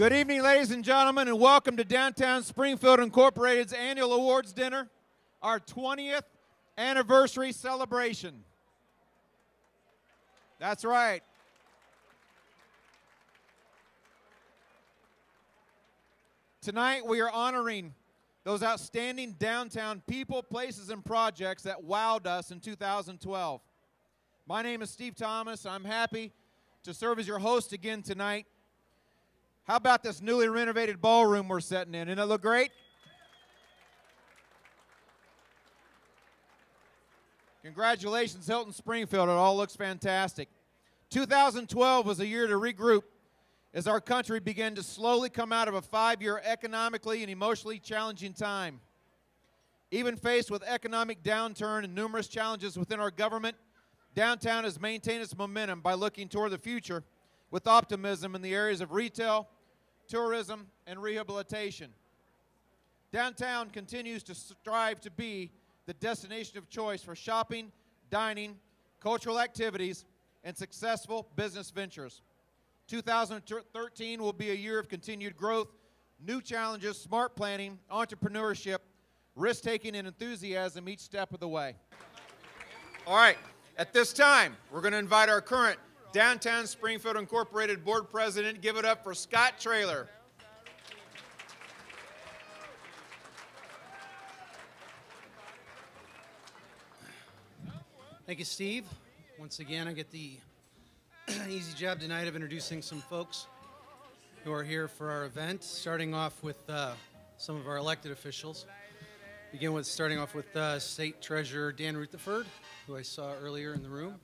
Good evening, ladies and gentlemen, and welcome to Downtown Springfield Incorporated's annual awards dinner, our 20th anniversary celebration. That's right. Tonight we are honoring those outstanding downtown people, places, and projects that wowed us in 2012. My name is Steve Thomas. I'm happy to serve as your host again tonight. How about this newly renovated ballroom we're setting in? Doesn't it look great? Congratulations, Hilton Springfield. It all looks fantastic. 2012 was a year to regroup as our country began to slowly come out of a 5-year economically and emotionally challenging time. Even faced with economic downturn and numerous challenges within our government, downtown has maintained its momentum by looking toward the future with optimism in the areas of retail, tourism, and rehabilitation. Downtown continues to strive to be the destination of choice for shopping, dining, cultural activities, and successful business ventures. 2013 will be a year of continued growth, new challenges, smart planning, entrepreneurship, risk-taking, and enthusiasm each step of the way. All right, at this time, we're going to invite our current Downtown Springfield Incorporated Board President. Give it up for Scott Traylor. Thank you, Steve. Once again, I get the easy job tonight of introducing some folks who are here for our event, starting off with some of our elected officials. Starting off with State Treasurer Dan Rutherford, who I saw earlier in the room.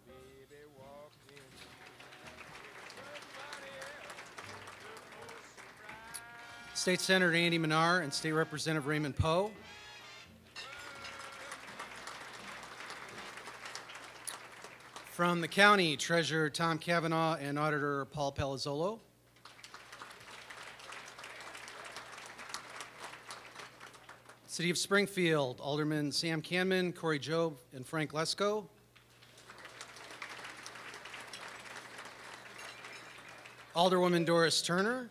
State Senator Andy Minar and State Representative Raymond Poe. From the county, Treasurer Tom Cavanaugh and Auditor Paul Palazzolo. City of Springfield, Alderman Sam Canman, Corey Jobe, and Frank Lesko. Alderwoman Doris Turner.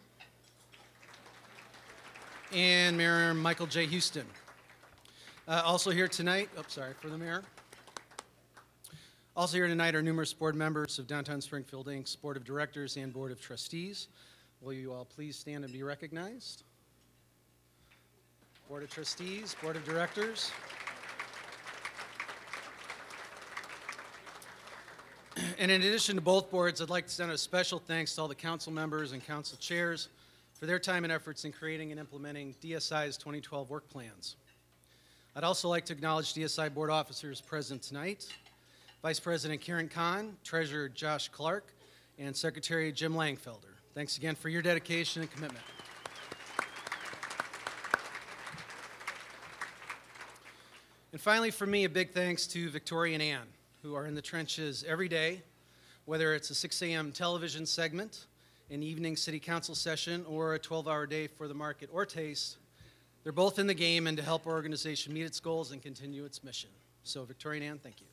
And Mayor Michael J. Houston. Also here tonight, for the mayor. Also here tonight are numerous board members of Downtown Springfield, Inc.'s Board of Directors and Board of Trustees. Will you all please stand and be recognized? Board of Trustees, Board of Directors. And in addition to both boards, I'd like to send a special thanks to all the council members and council chairs for their time and efforts in creating and implementing DSI's 2012 work plans. I'd also like to acknowledge DSI board officers present tonight: Vice President Karen Kahn, Treasurer Josh Clark, and Secretary Jim Langfelder. Thanks again for your dedication and commitment. And finally, for me, a big thanks to Victoria and Ann, who are in the trenches every day, whether it's a 6 a.m. television segment, an evening city council session, or a 12-hour day for the market or taste. They're both in the game and to help our organization meet its goals and continue its mission. So Victoria and Ann, thank you.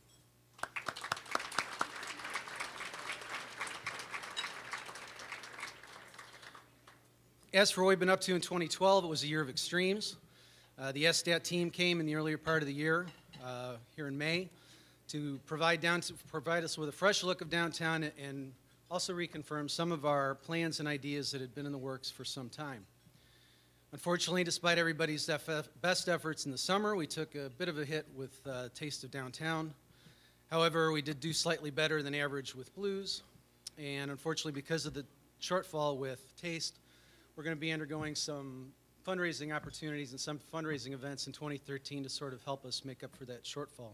As for what we've been up to in 2012, it was a year of extremes. The SDAT team came in the earlier part of the year, here in May, to provide us with a fresh look of downtown and also reconfirm some of our plans and ideas that had been in the works for some time. Unfortunately, despite everybody's best efforts in the summer, we took a bit of a hit with Taste of Downtown. However, we did do slightly better than average with Blues, and unfortunately, because of the shortfall with Taste, we're going to be undergoing some fundraising opportunities and some fundraising events in 2013 to sort of help us make up for that shortfall.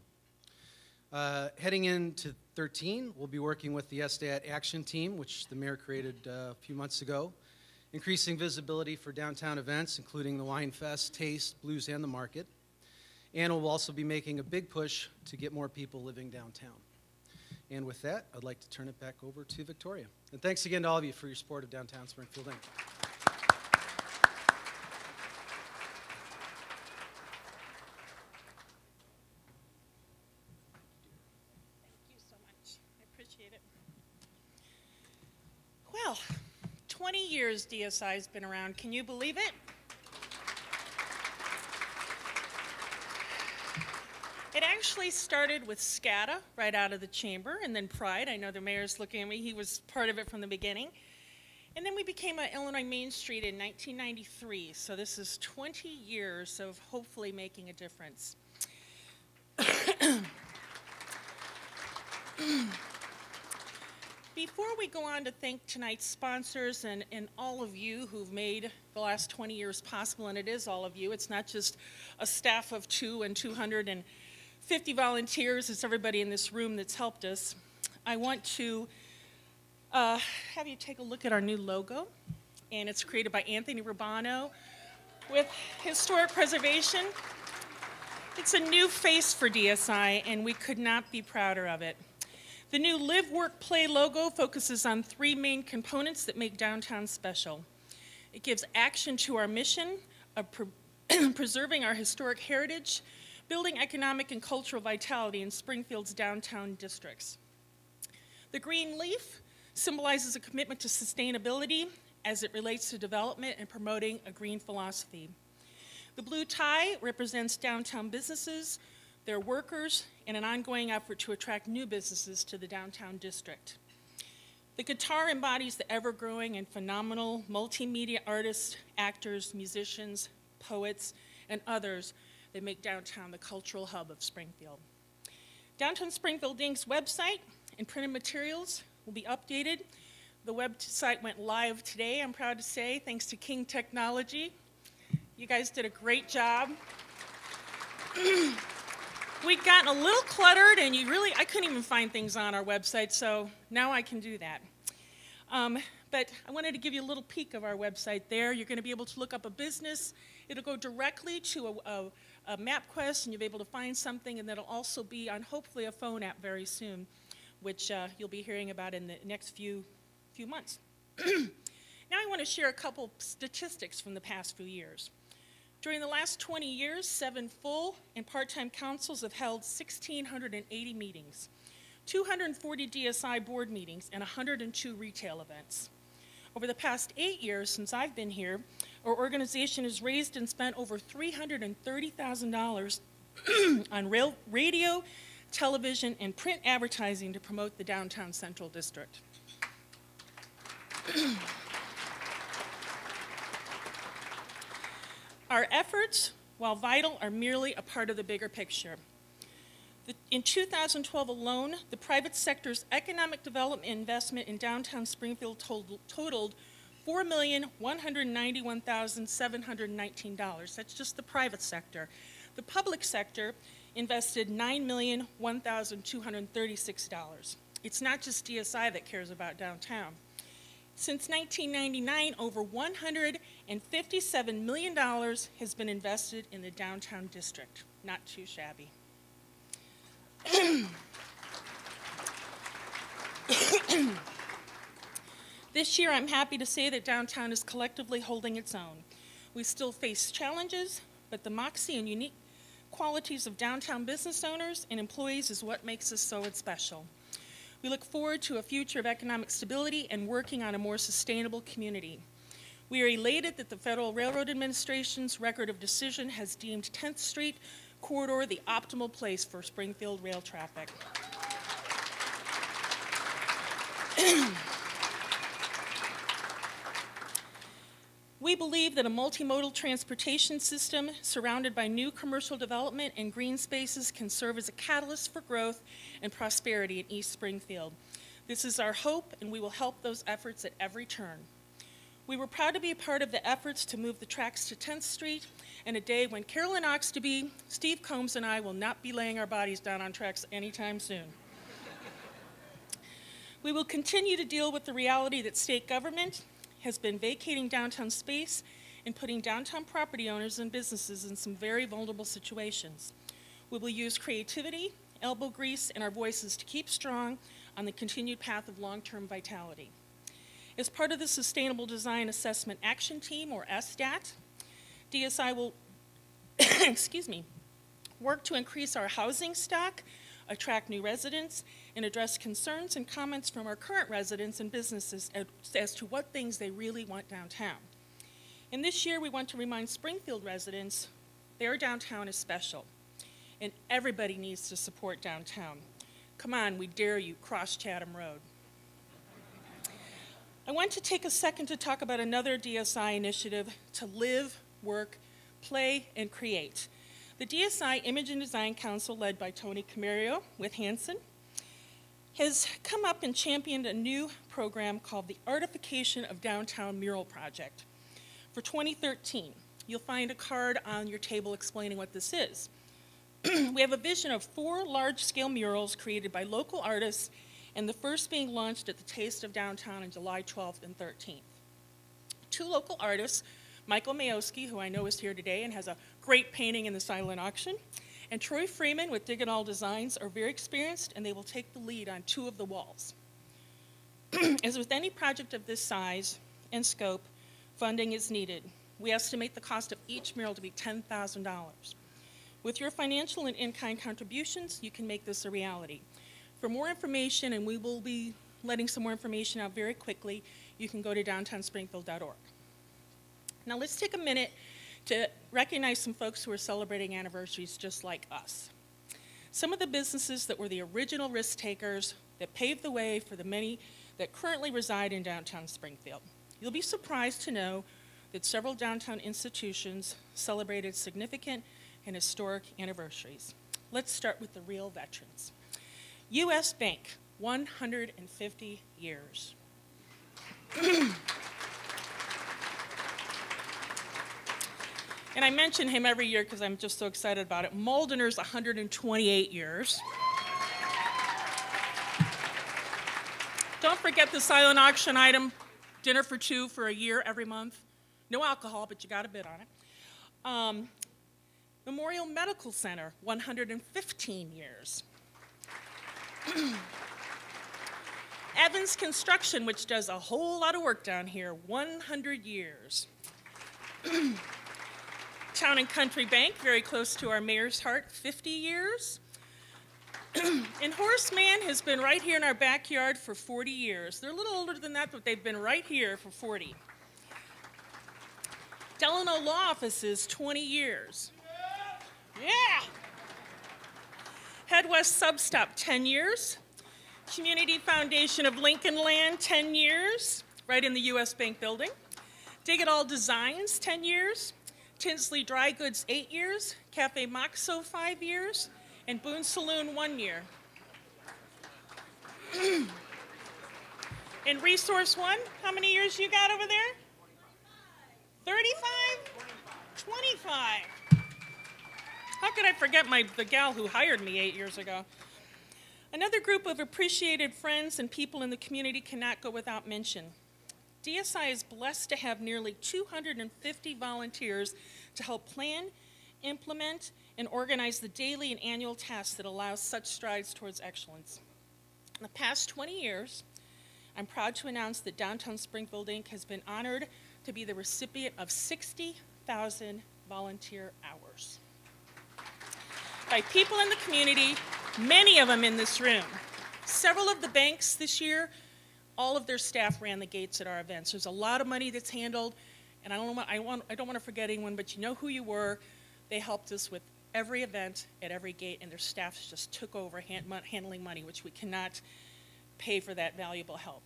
Heading into 2013, we'll be working with the SDAT Action Team, which the mayor created a few months ago, increasing visibility for downtown events, including the Wine Fest, Taste, Blues, and the Market. And we'll also be making a big push to get more people living downtown. And with that, I'd like to turn it back over to Victoria. And thanks again to all of you for your support of Downtown Springfield, Inc. 20 years DSI's been around. Can you believe it? It actually started with SCADA right out of the chamber, and then Pride. I know the mayor's looking at me. He was part of it from the beginning. And then we became Illinois Main Street in 1993. So this is 20 years of hopefully making a difference. Before we go on to thank tonight's sponsors and all of you who've made the last 20 years possible, and it is all of you, it's not just a staff of 2 and 250 volunteers, it's everybody in this room that's helped us. I want to have you take a look at our new logo, and it's created by Anthony Rubano with Historic Preservation. It's a new face for DSI, and we could not be prouder of it. The new Live, Work, Play logo focuses on 3 main components that make downtown special. It gives action to our mission of preserving our historic heritage, building economic and cultural vitality in Springfield's downtown districts. The green leaf symbolizes a commitment to sustainability as it relates to development and promoting a green philosophy. The blue tie represents downtown businesses, their workers, and an ongoing effort to attract new businesses to the downtown district. The guitar embodies the ever-growing and phenomenal multimedia artists, actors, musicians, poets, and others that make downtown the cultural hub of Springfield. Downtown Springfield Inc.'s website and printed materials will be updated. The website went live today, I'm proud to say, thanks to King Technology. You guys did a great job. We'd gotten a little cluttered, and I couldn't even find things on our website, so now I can do that. But I wanted to give you a little peek of our website there. You're going to be able to look up a business. It'll go directly to a MapQuest, and you'll be able to find something, and that'll also be on hopefully a phone app very soon, which you'll be hearing about in the next few months. Now I want to share a couple statistics from the past few years. During the last 20 years, 7 full and part-time councils have held 1,680 meetings, 240 DSI board meetings, and 102 retail events. Over the past 8 years since I've been here, our organization has raised and spent over $330,000 on radio, television, and print advertising to promote the downtown Central District. Our efforts, while vital, are merely a part of the bigger picture. In 2012 alone, the private sector's economic development investment in downtown Springfield totaled $4,191,719. That's just the private sector. The public sector invested $9,001,236. It's not just DSI that cares about downtown. Since 1999, over $157 million has been invested in the downtown district. Not too shabby. This year, I'm happy to say that downtown is collectively holding its own. We still face challenges, but the moxie and unique qualities of downtown business owners and employees is what makes us so special. We look forward to a future of economic stability and working on a more sustainable community. We are elated that the Federal Railroad Administration's record of decision has deemed 10th Street corridor the optimal place for Springfield rail traffic. We believe that a multimodal transportation system surrounded by new commercial development and green spaces can serve as a catalyst for growth and prosperity in East Springfield. This is our hope, and we will help those efforts at every turn. We were proud to be a part of the efforts to move the tracks to 10th Street in a day when Carolyn Oxtoby, Steve Combs, and I will not be laying our bodies down on tracks anytime soon. We will continue to deal with the reality that state government has been vacating downtown space and putting downtown property owners and businesses in some very vulnerable situations. We will use creativity, elbow grease, and our voices to keep strong on the continued path of long-term vitality. As part of the Sustainable Design Assessment Action Team, or SDAT, DSI will excuse me, work to increase our housing stock attract new residents, and address concerns and comments from our current residents and businesses as to what things they really want downtown. And this year, we want to remind Springfield residents their downtown is special, and everybody needs to support downtown. Come on, we dare you, cross Chatham Road. I want to take a second to talk about another DSI initiative to live, work, play, and create. The DSI Image and Design Council, led by Tony Camario with Hanson, has come up and championed a new program called the Artification of Downtown Mural Project. For 2013, you'll find a card on your table explaining what this is. We have a vision of 4 large-scale murals created by local artists, and the first being launched at the Taste of Downtown on July 12th and 13th. 2 local artists, Michael Majowski, who I know is here today and has a great painting in the silent auction, and Troy Freeman with Dig It All Designs are very experienced, and they will take the lead on 2 of the walls. As with any project of this size and scope, funding is needed. We estimate the cost of each mural to be $10,000. With your financial and in-kind contributions, you can make this a reality. For more information, and we will be letting some more information out very quickly, you can go to downtownspringfield.org. Now let's take a minute to recognize some folks who are celebrating anniversaries just like us. Some of the businesses that were the original risk takers that paved the way for the many that currently reside in downtown Springfield. You'll be surprised to know that several downtown institutions celebrated significant and historic anniversaries. Let's start with the real veterans. U.S. Bank, 150 years. And I mention him every year because I'm just so excited about it. Moldener's 128 years. Don't forget the silent auction item, dinner for 2 for a year every month. No alcohol, but you got a bid on it. Memorial Medical Center, 115 years. Evans Construction, which does a whole lot of work down here, 100 years. Town and Country Bank, very close to our mayor's heart, 50 years. And Horseman has been right here in our backyard for 40 years. They're a little older than that, but they've been right here for 40. Delano Law Offices, 20 years. Yeah! Head West Substop, 10 years. Community Foundation of Lincoln Land, 10 years, right in the U.S. Bank building. Dig It All Designs, 10 years. Tinsley Dry Goods, 8 years. Cafe Moxo, 5 years. And Boone Saloon, 1 year. And Resource One, how many years you got over there? 35? 25. How could I forget the gal who hired me 8 years ago? Another group of appreciated friends and people in the community cannot go without mention. DSI is blessed to have nearly 250 volunteers to help plan, implement, and organize the daily and annual tasks that allow such strides towards excellence. In the past 20 years, I'm proud to announce that Downtown Springfield, Inc. has been honored to be the recipient of 60,000 volunteer hours by people in the community, many of them in this room. Several of the banks this year, all of their staff ran the gates at our events. There's a lot of money that's handled, and I don't want to forget anyone, but you know who you were. They helped us with every event at every gate, and their staffs just took over handling money, which we cannot pay for that valuable help.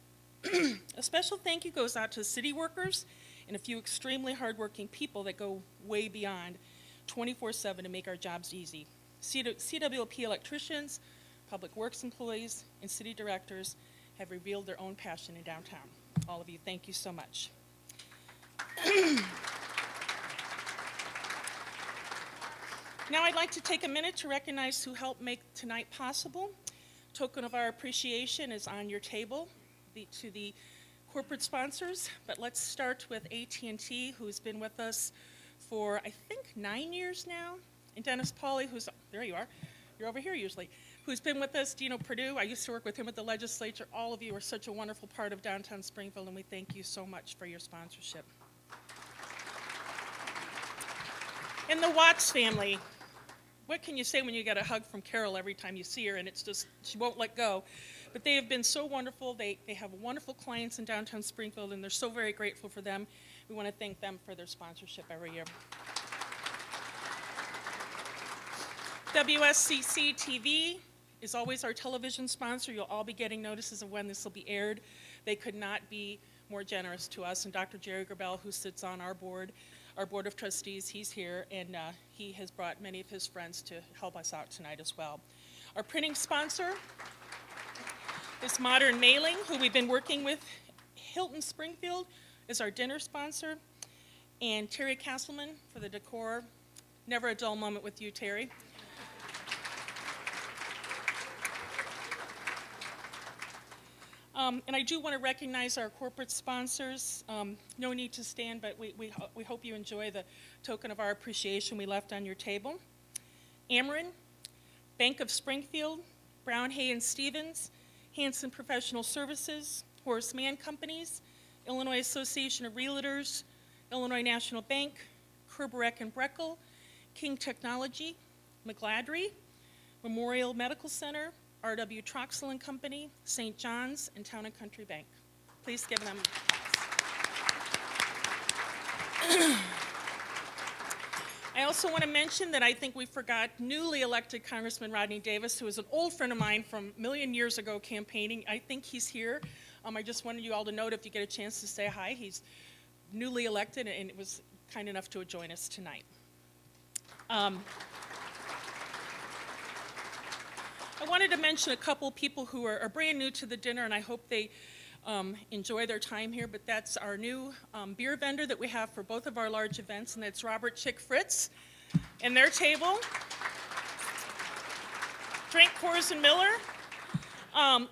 A special thank you goes out to the city workers and a few extremely hardworking people that go way beyond 24/7 to make our jobs easy. CWP electricians, public works employees, and city directors have revealed their own passion in downtown. All of you, thank you so much. Now I'd like to take a minute to recognize who helped make tonight possible. Token of our appreciation is on your table to the corporate sponsors, but let's start with AT&T, who's been with us for, I think, 9 years now, and Dennis Pauly, who's, there you are, you're over here usually, who's been with us, Dino Perdue. I used to work with him at the legislature. All of you are such a wonderful part of downtown Springfield, and we thank you so much for your sponsorship. And the Watts family, what can you say when you get a hug from Carol every time you see her, and it's just, she won't let go. But they have been so wonderful. They have wonderful clients in downtown Springfield, and they're so very grateful for them. We want to thank them for their sponsorship every year. WSCC TV is always our television sponsor. You'll all be getting notices of when this will be aired. They could not be more generous to us. And Dr. Jerry Grabel, who sits on our board of trustees, he's here, and he has brought many of his friends to help us out tonight as well. Our printing sponsor is Modern Mailing, who we've been working with. Hilton Springfield is our dinner sponsor, and Terry Castleman for the decor. Never a dull moment with you, Terry. And I do want to recognize our corporate sponsors. No need to stand, but we hope you enjoy the token of our appreciation we left on your table. Ameren, Bank of Springfield, Brown, Hay, and Stevens, Hanson Professional Services, Horace Mann Companies, Illinois Association of Realtors, Illinois National Bank, Kerberek and Breckel, King Technology, McGladrey, Memorial Medical Center, R.W. Troxel and Company, St. John's, and Town and Country Bank. Please give them applause. I also want to mention that I think we forgot newly elected Congressman Rodney Davis, who is an old friend of mine from a million years ago campaigning. I think he's here. I just wanted you all to note, if you get a chance to say hi, he's newly elected and was kind enough to join us tonight. I wanted to mention a couple people who are brand new to the dinner, and I hope they enjoy their time here, but that's our new beer vendor that we have for both of our large events, and that's Robert Chick Fritz and their table. Drink Coors and Miller. And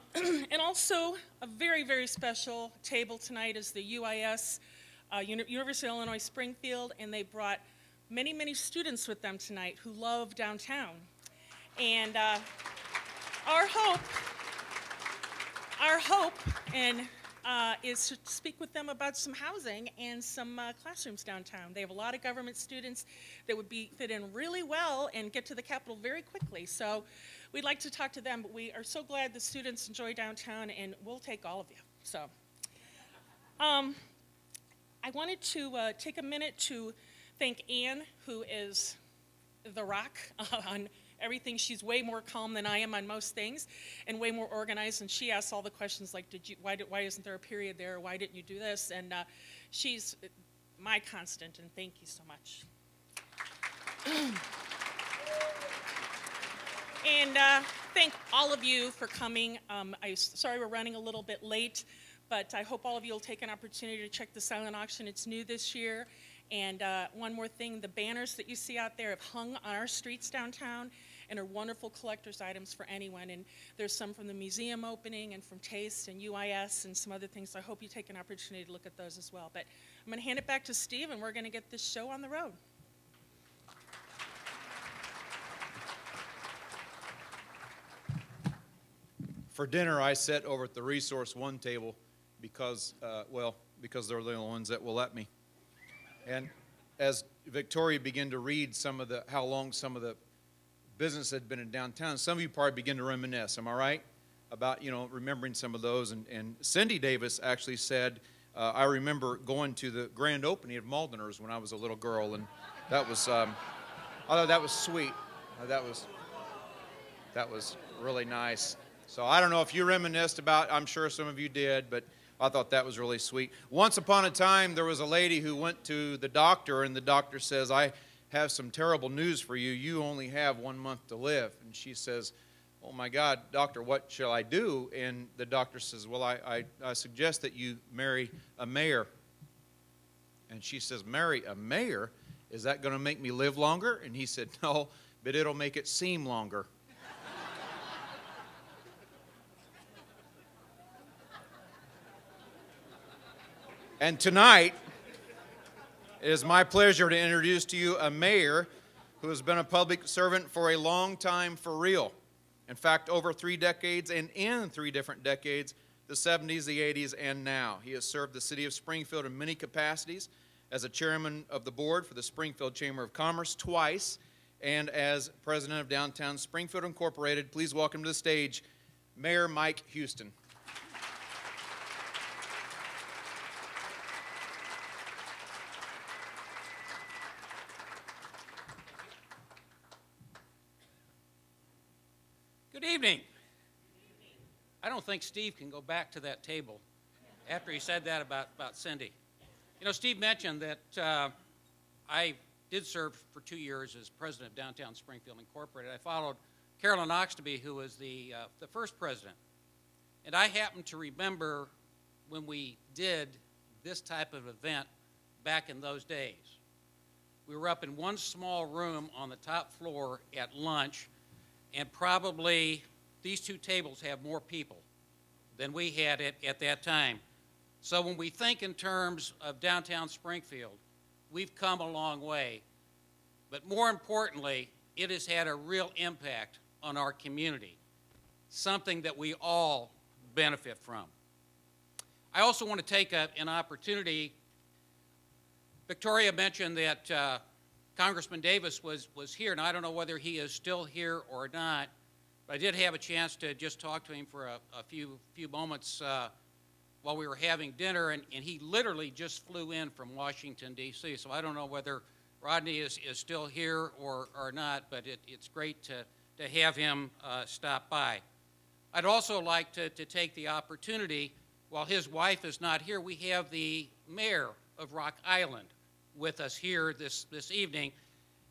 also a very, very special table tonight is the UIS, University of Illinois Springfield, and they brought many, many students with them tonight who love downtown. And our hope is to speak with them about some housing and some classrooms downtown. They have a lot of government students that would fit in really well and get to the Capitol very quickly. So we'd like to talk to them, but we are so glad the students enjoy downtown, and we'll take all of you. So I wanted to take a minute to thank Anne, who is the rock on everything. She's way more calm than I am on most things, and way more organized. And she asks all the questions like, why isn't there a period there? Why didn't you do this? And she's my constant. And thank you so much. And thank all of you for coming. Sorry we're running a little bit late, but I hope all of you will take an opportunity to check the silent auction. It's new this year. And one more thing, the banners that you see out there have hung on our streets downtown and are wonderful collector's items for anyone. And there's some from the museum opening and from Taste and UIS and some other things. So I hope you take an opportunity to look at those as well. But I'm going to hand it back to Steve, and we're going to get this show on the road. For dinner, I sat over at the Resource One table because they're the only ones that will let me. And as Victoria began to read how long some of the business had been in downtown, some of you probably begin to reminisce, am I right? About, remembering some of those. And Cindy Davis actually said, I remember going to the grand opening of Maldener's when I was a little girl, and that was, I thought that was sweet. That was really nice. So I don't know if you reminisced about, I'm sure some of you did, but I thought that was really sweet. Once upon a time, there was a lady who went to the doctor, and the doctor says, I have some terrible news for you. You only have 1 month to live. And she says, oh my God, doctor, what shall I do? And the doctor says, well, I suggest that you marry a mayor. And she says, marry a mayor? Is that going to make me live longer? And he said, no, but it'll make it seem longer. And tonight, it is my pleasure to introduce to you a mayor who has been a public servant for a long time for real. In fact, over 3 decades, and in 3 different decades, the 70s, the 80s, and now. He has served the city of Springfield in many capacities as a chairman of the board for the Springfield Chamber of Commerce twice, and as president of Downtown Springfield Incorporated, please welcome to the stage Mayor Mike Houston. Good evening. I don't think Steve can go back to that table after he said that about Cindy. You know, Steve mentioned that I did serve for 2 years as president of Downtown Springfield Incorporated. I followed Carolyn Oxtoby, who was the first president. And I happen to remember when we did this type of event back in those days. We were up in one small room on the top floor at lunch, and probably these two tables have more people than we had at that time. So when we think in terms of Downtown Springfield, we've come a long way. But more importantly, it has had a real impact on our community, something that we all benefit from. I also want to take an opportunity. Victoria mentioned that Congressman Davis was here, and I don't know whether he is still here or not, but I did have a chance to just talk to him for a few moments while we were having dinner, and he literally just flew in from Washington, D.C., so I don't know whether Rodney is still here or not, but it's great to have him stop by. I'd also like to take the opportunity, while his wife is not here, we have the mayor of Rock Island with us here this evening,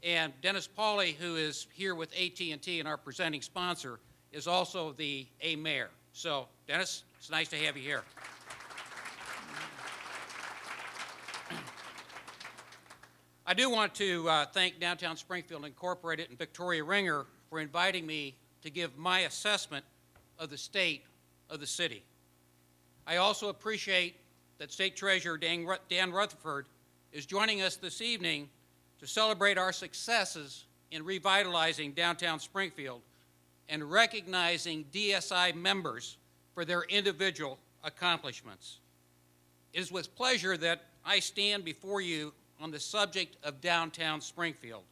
and Dennis Pauly, who is here with AT&T and our presenting sponsor, is also the mayor. So, Dennis, it's nice to have you here. I do want to thank Downtown Springfield Incorporated and Victoria Ringer for inviting me to give my assessment of the state of the city. I also appreciate that State Treasurer Dan Rutherford is joining us this evening to celebrate our successes in revitalizing Downtown Springfield and recognizing DSI members for their individual accomplishments. It is with pleasure that I stand before you on the subject of Downtown Springfield.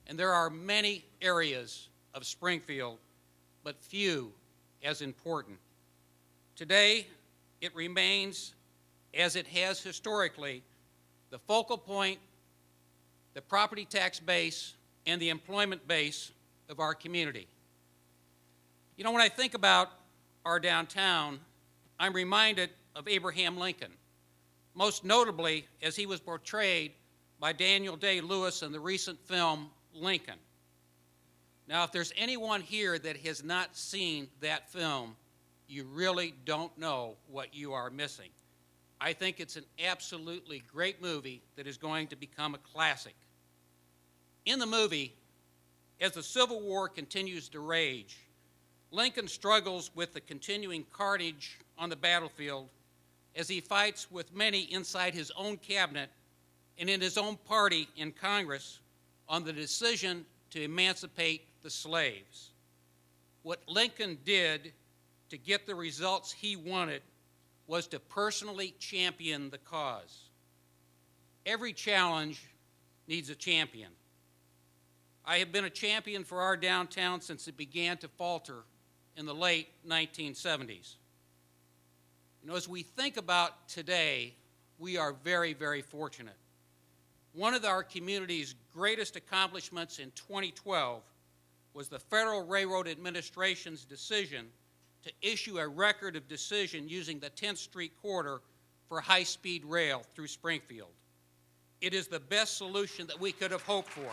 And there are many areas of Springfield, but few as important. Today, it remains, as it has historically, the focal point, the property tax base, and the employment base of our community. You know, when I think about our downtown, I'm reminded of Abraham Lincoln, most notably as he was portrayed by Daniel Day-Lewis in the recent film Lincoln. Now, if there's anyone here that has not seen that film, you really don't know what you are missing. I think it's an absolutely great movie that is going to become a classic. In the movie, as the Civil War continues to rage, Lincoln struggles with the continuing carnage on the battlefield as he fights with many inside his own cabinet and in his own party in Congress on the decision to emancipate the slaves. What Lincoln did to get the results he wanted was to personally champion the cause. Every challenge needs a champion. I have been a champion for our downtown since it began to falter in the late 1970s. You know, as we think about today, we are very, very fortunate. One of our community's greatest accomplishments in 2012 was the Federal Railroad Administration's decision to issue a record of decision using the 10th Street corridor for high-speed rail through Springfield. It is the best solution that we could have hoped for.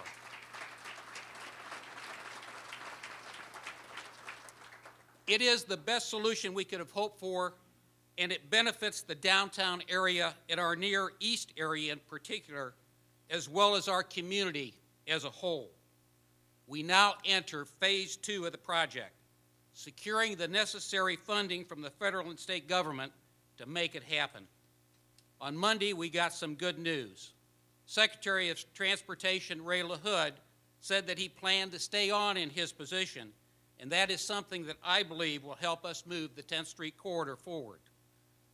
It is the best solution we could have hoped for, and it benefits the downtown area and our Near East area in particular, as well as our community as a whole. We now enter phase 2 of the project, securing the necessary funding from the federal and state government to make it happen. On Monday, we got some good news. Secretary of Transportation Ray LaHood said that he planned to stay on in his position, and that is something that I believe will help us move the 10th Street corridor forward.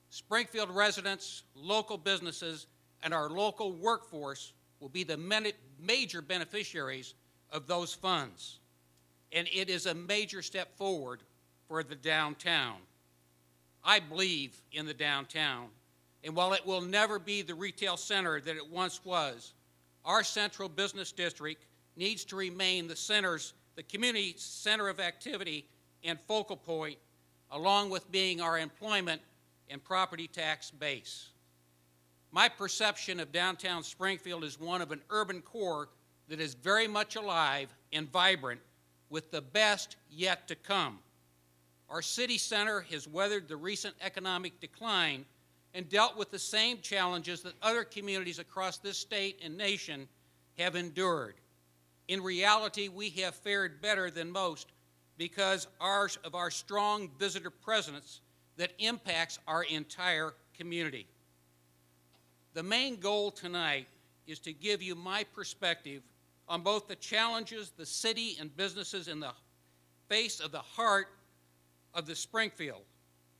Springfield residents, local businesses, and our local workforce will be the major beneficiaries of those funds, and it is a major step forward for the downtown. I believe in the downtown, and while it will never be the retail center that it once was, our central business district needs to remain the community center of activity and focal point, along with being our employment and property tax base. My perception of downtown Springfield is one of an urban core that is very much alive and vibrant, with the best yet to come. Our city center has weathered the recent economic decline and dealt with the same challenges that other communities across this state and nation have endured. In reality, we have fared better than most because of our strong visitor presence that impacts our entire community. The main goal tonight is to give you my perspective on both the challenges the city and businesses in the face of the heart of the Springfield,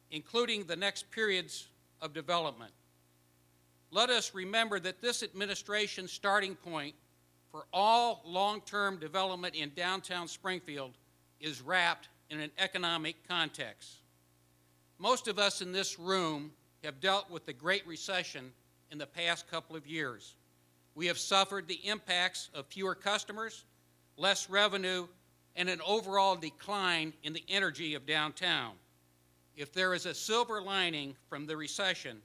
including the next periods of development. Let us remember that this administration's starting point for all long-term development in downtown Springfield is wrapped in an economic context. Most of us in this room have dealt with the Great Recession in the past couple of years. We have suffered the impacts of fewer customers, less revenue, and an overall decline in the energy of downtown. If there is a silver lining from the recession,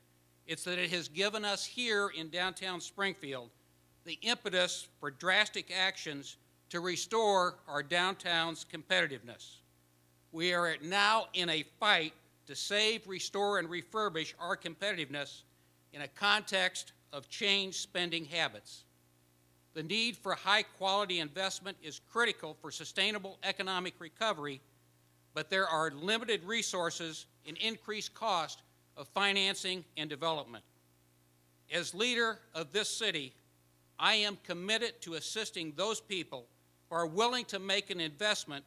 it's that it has given us here in downtown Springfield the impetus for drastic actions to restore our downtown's competitiveness. We are now in a fight to save, restore, and refurbish our competitiveness in a context of changed spending habits. The need for high-quality investment is critical for sustainable economic recovery, but there are limited resources and increased cost of financing and development. As leader of this city, I am committed to assisting those people who are willing to make an investment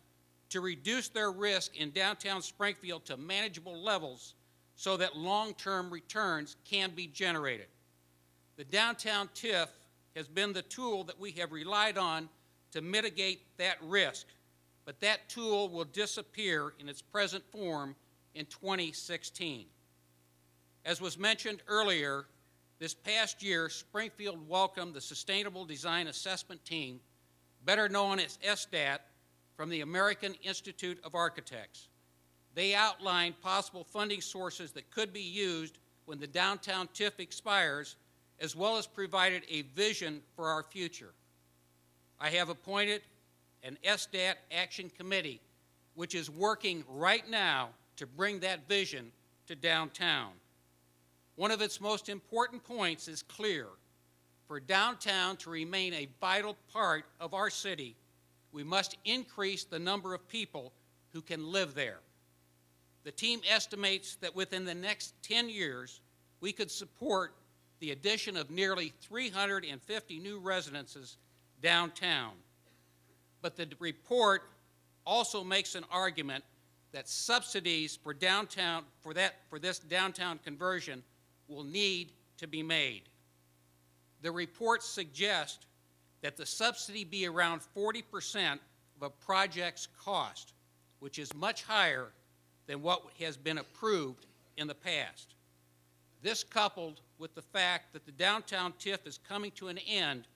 to reduce their risk in downtown Springfield to manageable levels so that long-term returns can be generated. The downtown TIF has been the tool that we have relied on to mitigate that risk, but that tool will disappear in its present form in 2016. As was mentioned earlier, this past year, Springfield welcomed the Sustainable Design Assessment Team, better known as SDAT, from the American Institute of Architects. They outlined possible funding sources that could be used when the downtown TIF expires, as well as provided a vision for our future. I have appointed an SDAT Action Committee, which is working right now to bring that vision to downtown. One of its most important points is clear. For downtown to remain a vital part of our city, we must increase the number of people who can live there. The team estimates that within the next 10 years, we could support the addition of nearly 350 new residences downtown. But the report also makes an argument that subsidies for this downtown conversion will need to be made. The report suggests that the subsidy be around 40% of a project's cost, which is much higher than what has been approved in the past. This, coupled with the fact that the downtown TIF is coming to an end,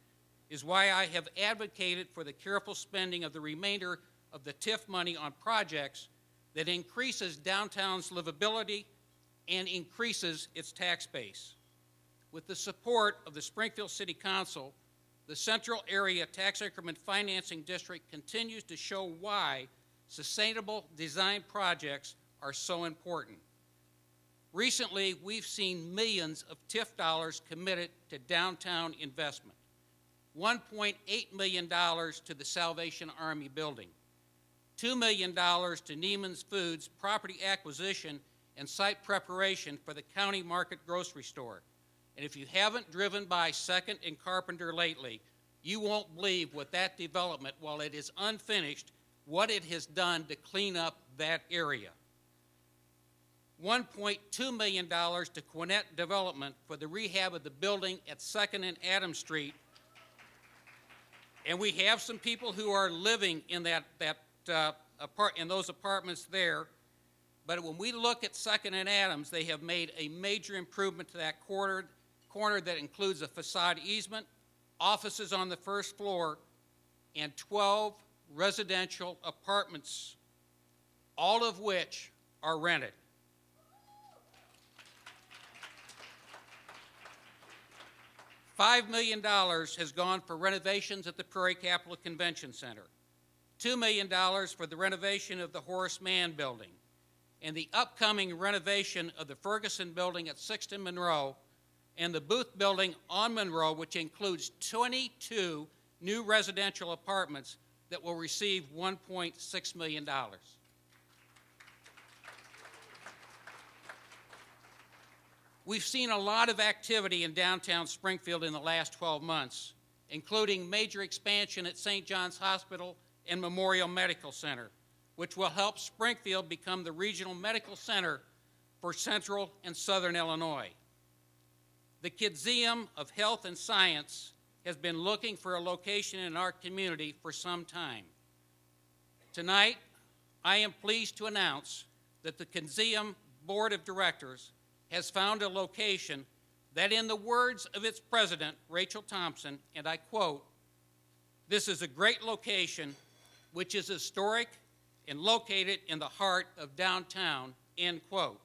is why I have advocated for the careful spending of the remainder of the TIF money on projects that increases downtown's livability and increases its tax base. With the support of the Springfield City Council, the Central Area Tax Increment Financing District continues to show why sustainable design projects are so important. Recently, we've seen millions of TIF dollars committed to downtown investment. $1.8 million to the Salvation Army building, $2 million to Neiman's Foods property acquisition and site preparation for the County Market grocery store. And if you haven't driven by 2nd and Carpenter lately, you won't believe what that development, while it is unfinished, what it has done to clean up that area. $1.2 million to Quinette Development for the rehab of the building at 2nd and Adams Street And we have some people who are living in those apartments there. But when we look at 2nd and Adams, they have made a major improvement to that corner that includes a facade easement, offices on the first floor, and 12 residential apartments, all of which are rented. $5 million has gone for renovations at the Prairie Capital Convention Center, $2 million for the renovation of the Horace Mann building, and the upcoming renovation of the Ferguson building at 6th and Monroe, and the Booth building on Monroe, which includes 22 new residential apartments that will receive $1.6 million. We've seen a lot of activity in downtown Springfield in the last 12 months, including major expansion at St. John's Hospital and Memorial Medical Center, which will help Springfield become the regional medical center for Central and Southern Illinois. The Kidzeum of Health and Science has been looking for a location in our community for some time. Tonight, I am pleased to announce that the Kidzeum Board of Directors has found a location that, in the words of its president, Rachel Thompson, and I quote, "This is a great location which is historic and located in the heart of downtown," end quote.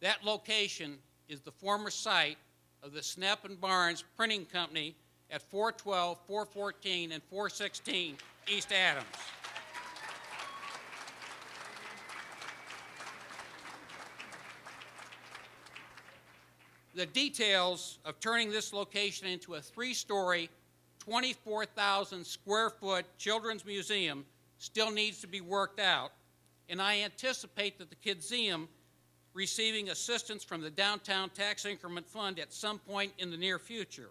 That location is the former site of the Snep and Barnes Printing Company at 412, 414, and 416 East Adams. The details of turning this location into a 3-story, 24,000 square foot children's museum still needs to be worked out, and I anticipate that the Kidzeum receiving assistance from the Downtown Tax Increment Fund at some point in the near future.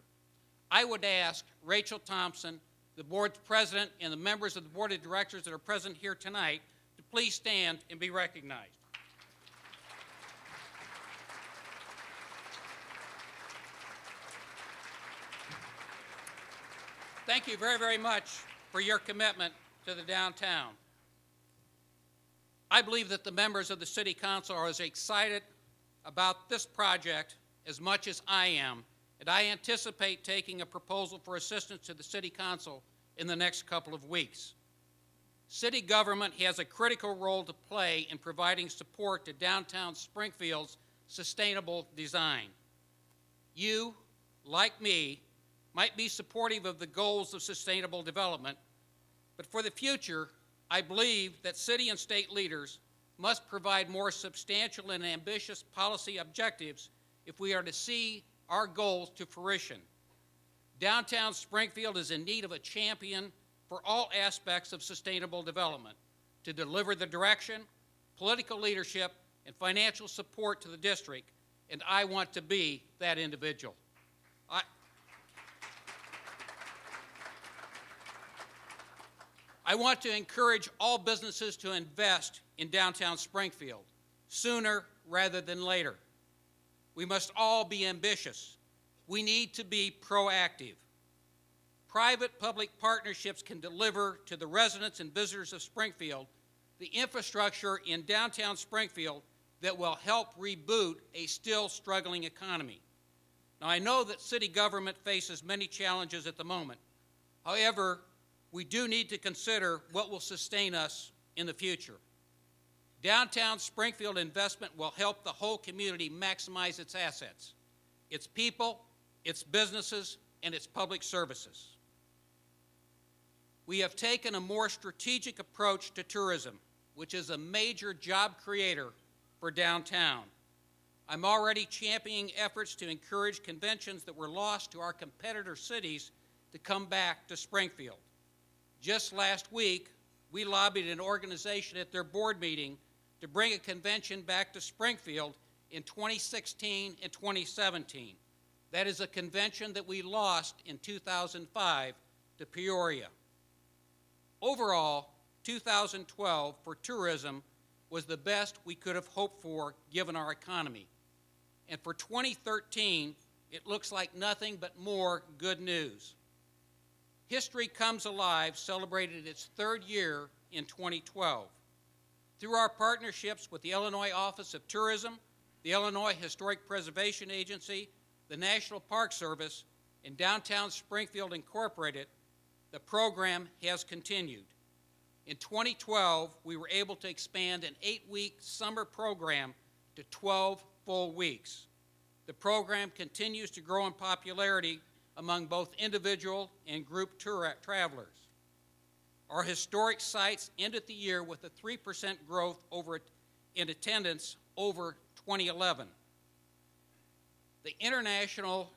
I would ask Rachel Thompson, the board's president, and the members of the board of directors that are present here tonight to please stand and be recognized. Thank you very, very much for your commitment to the downtown. I believe that the members of the City Council are as excited about this project as much as I am, and I anticipate taking a proposal for assistance to the City Council in the next couple of weeks. City government has a critical role to play in providing support to downtown Springfield's sustainable design. You, like me, might be supportive of the goals of sustainable development, but for the future, I believe that city and state leaders must provide more substantial and ambitious policy objectives if we are to see our goals to fruition. Downtown Springfield is in need of a champion for all aspects of sustainable development to deliver the direction, political leadership, and financial support to the district, and I want to be that individual. I want to encourage all businesses to invest in downtown Springfield sooner rather than later. We must all be ambitious. We need to be proactive. Private-public partnerships can deliver to the residents and visitors of Springfield the infrastructure in downtown Springfield that will help reboot a still struggling economy. Now, I know that city government faces many challenges at the moment. However, we do need to consider what will sustain us in the future. Downtown Springfield investment will help the whole community maximize its assets, its people, its businesses, and its public services. We have taken a more strategic approach to tourism, which is a major job creator for downtown. I'm already championing efforts to encourage conventions that were lost to our competitor cities to come back to Springfield. Just last week, we lobbied an organization at their board meeting to bring a convention back to Springfield in 2016 and 2017. That is a convention that we lost in 2005 to Peoria. Overall, 2012 for tourism was the best we could have hoped for given our economy. And for 2013, it looks like nothing but more good news. History Comes Alive celebrated its third year in 2012. Through our partnerships with the Illinois Office of Tourism, the Illinois Historic Preservation Agency, the National Park Service, and Downtown Springfield Incorporated, the program has continued. In 2012, we were able to expand an 8-week summer program to 12 full weeks. The program continues to grow in popularity among both individual and group travelers. Our historic sites ended the year with a 3% growth in attendance over 2011. The International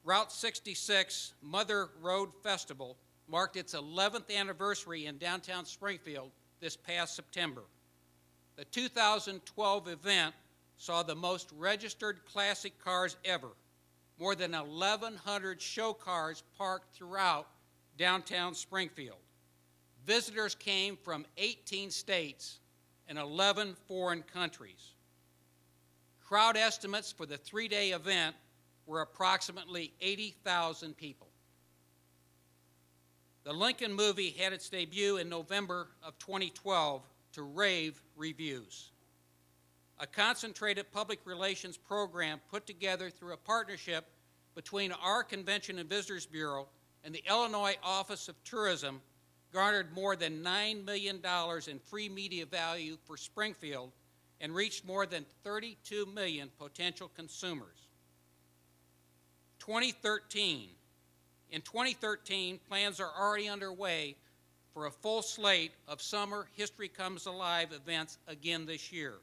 Route 66 Mother Road Festival marked its 11th anniversary in downtown Springfield this past September. The 2012 event saw the most registered classic cars ever, more than 1,100 show cars parked throughout downtown Springfield. Visitors came from 18 states and 11 foreign countries. Crowd estimates for the 3-day event were approximately 80,000 people. The Lincoln movie had its debut in November of 2012 to rave reviews. A concentrated public relations program put together through a partnership between our Convention and Visitors Bureau and the Illinois Office of Tourism garnered more than $9 million in free media value for Springfield and reached more than 32 million potential consumers. 2013. In 2013, plans are already underway for a full slate of summer History Comes Alive events again this year.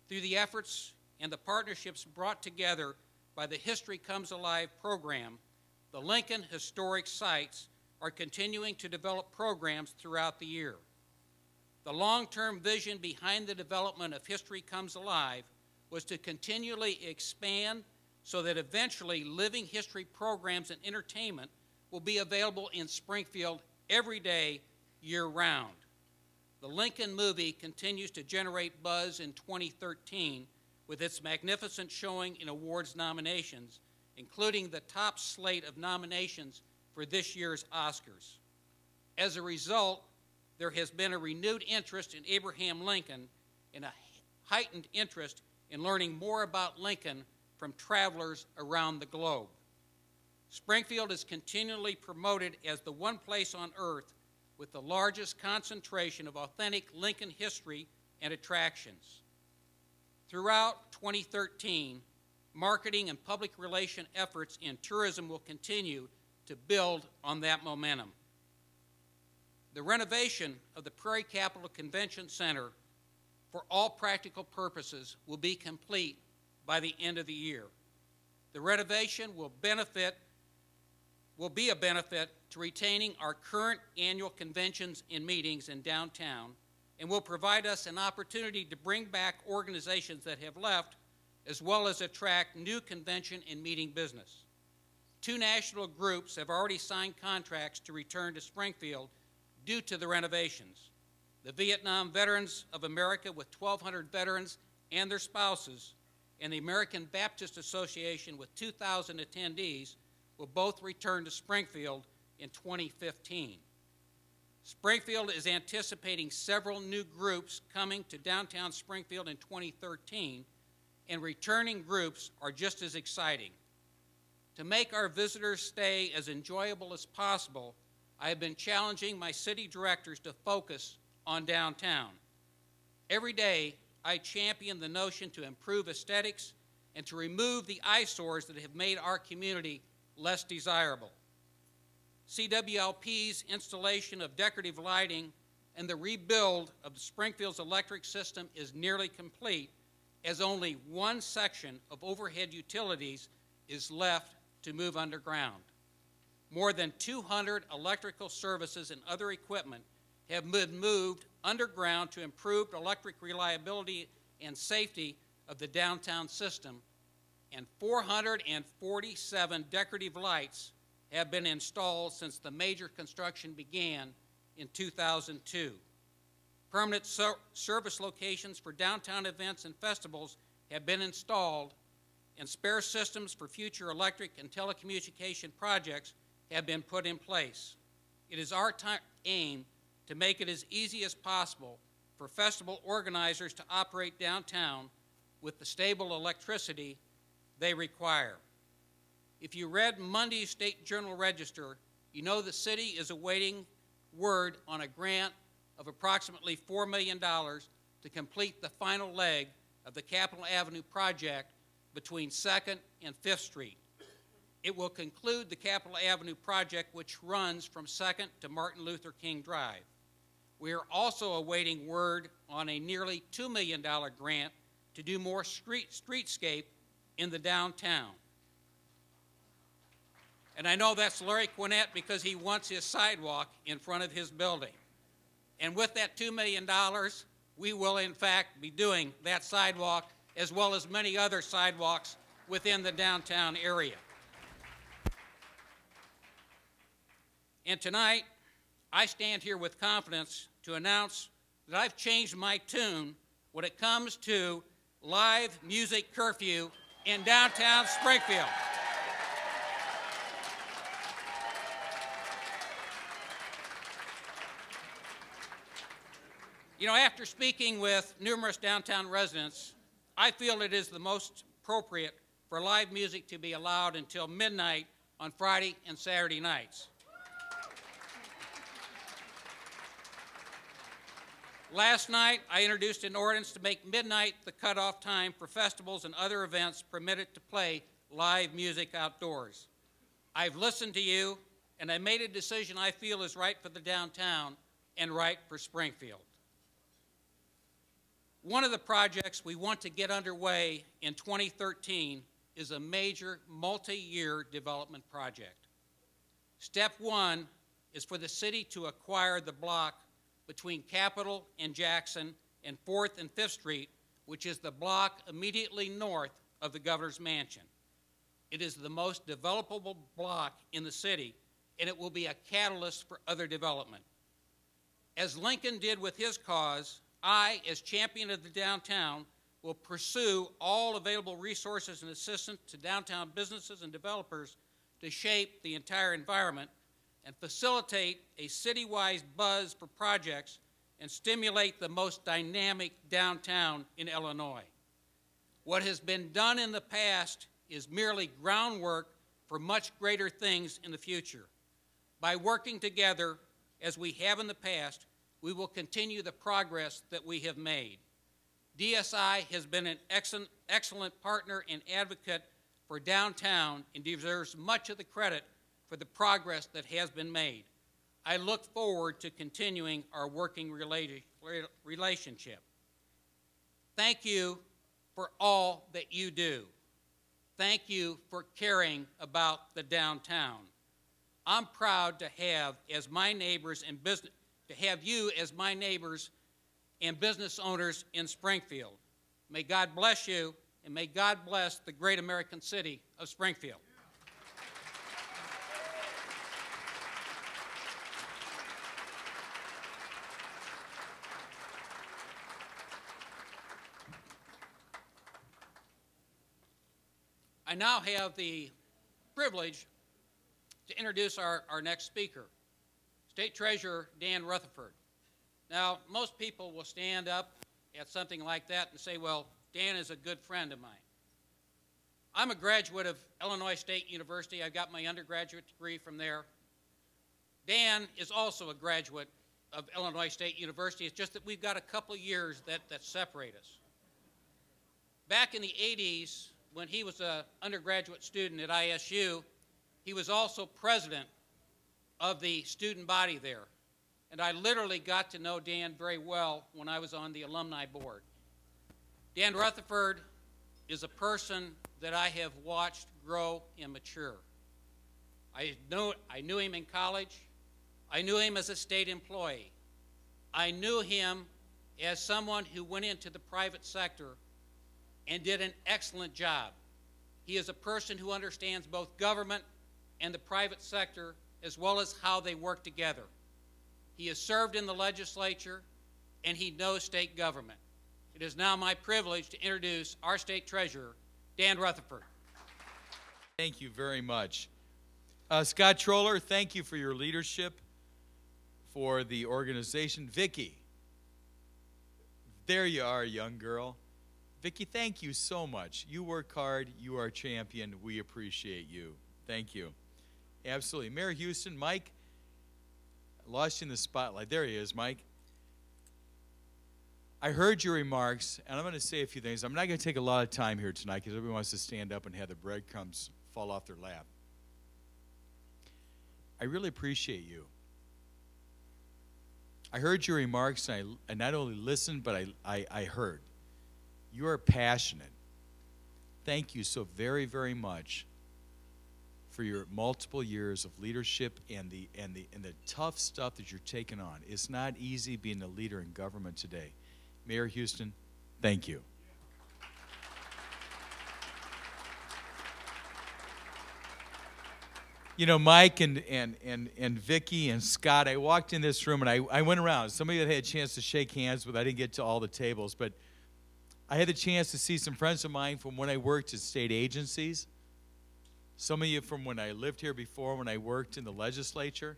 Through the efforts and the partnerships brought together by the History Comes Alive program, the Lincoln Historic Sites are continuing to develop programs throughout the year. The long-term vision behind the development of History Comes Alive was to continually expand so that eventually living history programs and entertainment will be available in Springfield every day, year-round. The Lincoln movie continues to generate buzz in 2013 with its magnificent showing in awards nominations, including the top slate of nominations for this year's Oscars. As a result, there has been a renewed interest in Abraham Lincoln and a heightened interest in learning more about Lincoln from travelers around the globe. Springfield is continually promoted as the one place on earth with the largest concentration of authentic Lincoln history and attractions. Throughout 2013, marketing and public relation efforts in tourism will continue to build on that momentum. The renovation of the Prairie Capital Convention Center, for all practical purposes, will be complete by the end of the year. The renovation will be a benefit to retaining our current annual conventions and meetings in downtown and will provide us an opportunity to bring back organizations that have left, as well as attract new convention and meeting business. 2 national groups have already signed contracts to return to Springfield due to the renovations. The Vietnam Veterans of America with 1,200 veterans and their spouses, and the American Baptist Association with 2,000 attendees will both return to Springfield in 2015. Springfield is anticipating several new groups coming to downtown Springfield in 2013, and returning groups are just as exciting. To make our visitors' stay as enjoyable as possible, I have been challenging my city directors to focus on downtown. Every day, I champion the notion to improve aesthetics and to remove the eyesores that have made our community less desirable. CWLP's installation of decorative lighting and the rebuild of the Springfield's electric system is nearly complete, as only one section of overhead utilities is left to move underground. More than 200 electrical services and other equipment have been moved underground to improve electric reliability and safety of the downtown system, and 447 decorative lights have been installed since the major construction began in 2002. Permanent service locations for downtown events and festivals have been installed, and spare systems for future electric and telecommunication projects have been put in place. It is our aim to make it as easy as possible for festival organizers to operate downtown with the stable electricity they require. If you read Monday's State Journal Register, you know the city is awaiting word on a grant of approximately $4 million to complete the final leg of the Capitol Avenue project between 2nd and 5th Street. It will conclude the Capitol Avenue project, which runs from 2nd to Martin Luther King Drive. We are also awaiting word on a nearly $2 million grant to do more streetscape in the downtown. And I know that's Larry Quinnett because he wants his sidewalk in front of his building. And with that $2 million, we will in fact be doing that sidewalk as well as many other sidewalks within the downtown area. And tonight, I stand here with confidence to announce that I've changed my tune when it comes to live music curfew in downtown Springfield. You know, after speaking with numerous downtown residents, I feel it is the most appropriate for live music to be allowed until midnight on Friday and Saturday nights. Last night, I introduced an ordinance to make midnight the cutoff time for festivals and other events permitted to play live music outdoors. I've listened to you, and I made a decision I feel is right for the downtown and right for Springfield. One of the projects we want to get underway in 2013 is a major multi-year development project. Step one is for the city to acquire the block between Capitol and Jackson and 4th and 5th Street, which is the block immediately north of the governor's mansion. It is the most developable block in the city, and it will be a catalyst for other development. As Lincoln did with his cause, I, as champion of the downtown, will pursue all available resources and assistance to downtown businesses and developers to shape the entire environment and facilitate a citywide buzz for projects and stimulate the most dynamic downtown in Illinois. What has been done in the past is merely groundwork for much greater things in the future. By working together, as we have in the past, we will continue the progress that we have made. DSI has been an excellent partner and advocate for downtown and deserves much of the credit for the progress that has been made. I look forward to continuing our working relationship. Thank you for all that you do. Thank you for caring about the downtown. I'm proud to have as my neighbors and you as my neighbors and business owners in Springfield. May God bless you, and may God bless the great American city of Springfield. I now have the privilege to introduce our next speaker, State Treasurer Dan Rutherford. Now, most people will stand up at something like that and say, well, Dan is a good friend of mine. I'm a graduate of Illinois State University. I got my undergraduate degree from there. Dan is also a graduate of Illinois State University. It's just that we've got a couple of years that separate us. Back in the 80s, when he was an undergraduate student at ISU, he was also president of the student body there. And I literally got to know Dan very well when I was on the alumni board. Dan Rutherford is a person that I have watched grow and mature. I knew him in college. I knew him as a state employee. I knew him as someone who went into the private sector and did an excellent job. He is a person who understands both government and the private sector as well as how they work together. He has served in the legislature and he knows state government. It is now my privilege to introduce our state treasurer, Dan Rutherford. Thank you very much. Scott Troller, thank you for your leadership for the organization. Vicki, there you are, young girl. Vicki, thank you so much. You work hard. You are a champion. We appreciate you. Thank you. Absolutely. Mayor Houston, Mike, I lost you in the spotlight. There he is, Mike. I heard your remarks, and I'm going to say a few things. I'm not going to take a lot of time here tonight because everyone wants to stand up and have the breadcrumbs fall off their lap. I really appreciate you. I heard your remarks, and I not only listened, but I heard. You are passionate. Thank you so very, very much for your multiple years of leadership and the tough stuff that you're taking on. It's not easy being a leader in government today. Mayor Houston, thank you. You know, Mike and Vicki and Scott, I walked in this room and I went around. Somebody that I had a chance to shake hands with, I didn't get to all the tables, but I had the chance to see some friends of mine from when I worked at state agencies. Some of you from when I lived here before, when I worked in the legislature.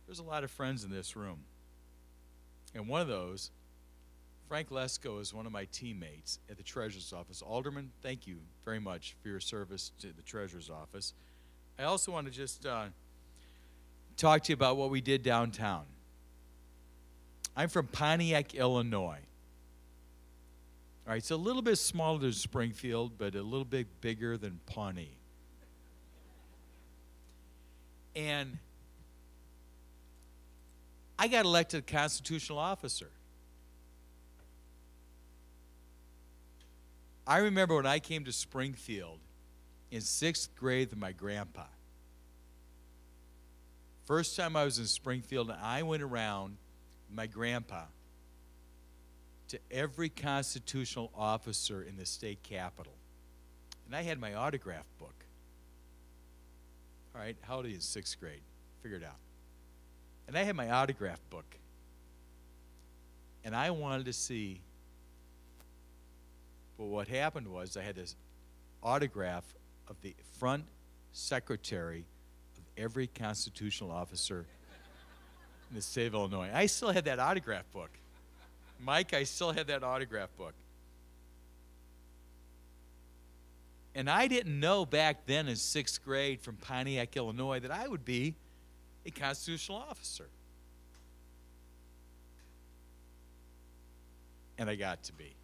There's a lot of friends in this room. And one of those, Frank Lesko, is one of my teammates at the Treasurer's Office. Alderman, thank you very much for your service to the Treasurer's Office. I also want to just talk to you about what we did downtown. I'm from Pontiac, Illinois. All right, it's a little bit smaller than Springfield, but a little bit bigger than Pawnee. And I got elected constitutional officer. I remember when I came to Springfield in 6th grade with my grandpa. First time I was in Springfield, and I went around with my grandpa to every constitutional officer in the state capitol. And I had my autograph book. All right, how old are you in 6th grade? Figure it out. And I had my autograph book. And I wanted to see, but what happened was I had this autograph of the front secretary of every constitutional officer in the state of Illinois. I still had that autograph book. Mike, I still had that autograph book. And I didn't know back then in 6th grade from Pontiac, Illinois, that I would be a constitutional officer. And I got to be.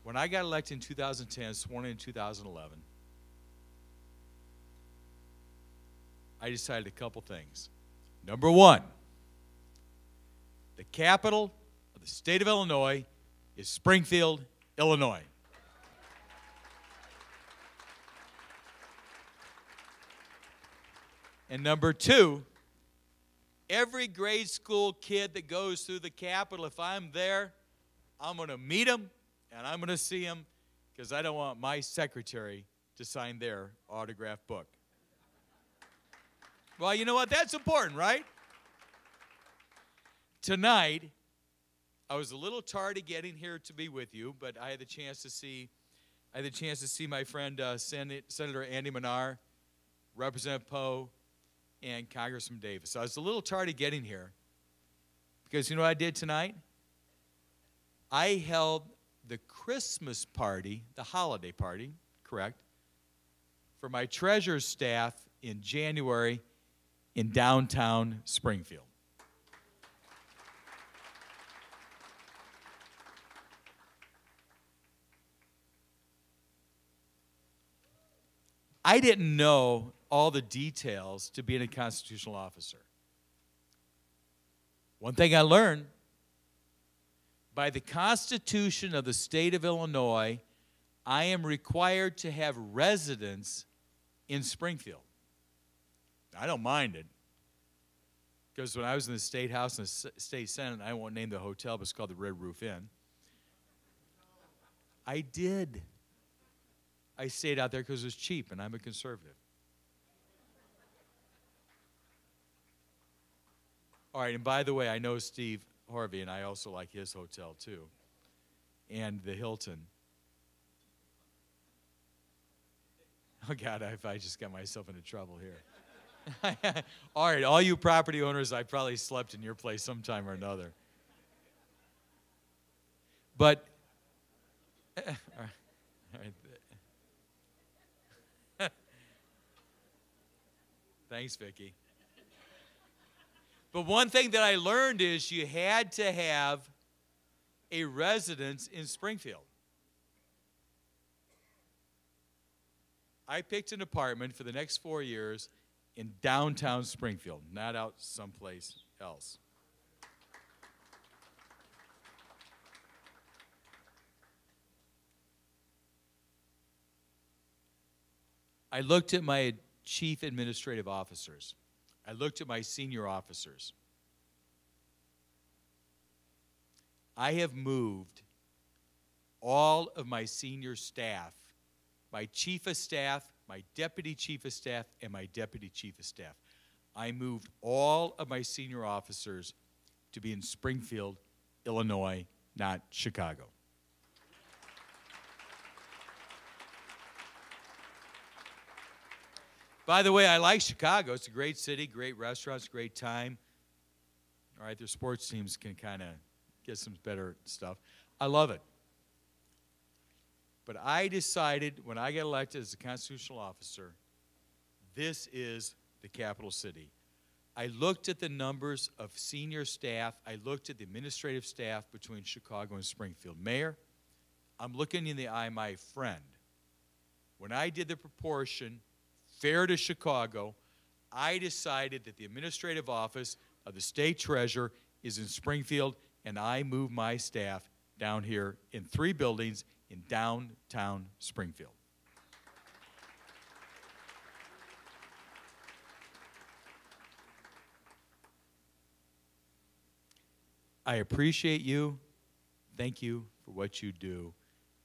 When I got elected in 2010, sworn in 2011, I decided a couple things. Number one, the capital of the state of Illinois is Springfield, Illinois. And number two, every grade school kid that goes through the Capitol, if I'm there, I'm going to meet them and I'm going to see them because I don't want my secretary to sign their autograph book. Well, you know what? That's important, right? Tonight, I was a little tardy getting here to be with you, but I had the chance to see my friend Senator Andy Manar, Representative Poe, and Congressman Davis. So I was a little tardy getting here because you know what I did tonight? I held the Christmas party, the holiday party, correct, for my treasurer's staff in January in downtown Springfield. I didn't know all the details to being a constitutional officer. One thing I learned, by the Constitution of the state of Illinois, I am required to have residence in Springfield. I don't mind it, because when I was in the State House and the State Senate, I won't name the hotel, but it's called the Red Roof Inn. I did. I stayed out there because it was cheap, and I'm a conservative. All right, and by the way, I know Steve Harvey, and I also like his hotel too, and the Hilton. Oh, God, I just got myself into trouble here. All right, all you property owners, I probably slept in your place sometime or another. But, all right. Thanks, Vicki. But one thing that I learned is you had to have a residence in Springfield. I picked an apartment for the next 4 years in downtown Springfield, not out someplace else. I looked at my chief administrative officers. I looked at my senior officers. I have moved all of my senior staff, my chief of staff, my deputy chief of staff, and my deputy chief of staff. I moved all of my senior officers to be in Springfield, Illinois, not Chicago. By the way, I like Chicago. It's a great city, great restaurants, great time. All right, their sports teams can kind of get some better stuff. I love it. But I decided when I got elected as a constitutional officer, this is the capital city. I looked at the numbers of senior staff. I looked at the administrative staff between Chicago and Springfield. Mayor, I'm looking in the eye, my friend. When I did the proportion fair to Chicago, I decided that the administrative office of the state treasurer is in Springfield, and I moved my staff down here in 3 buildings in downtown Springfield. I appreciate you. Thank you for what you do.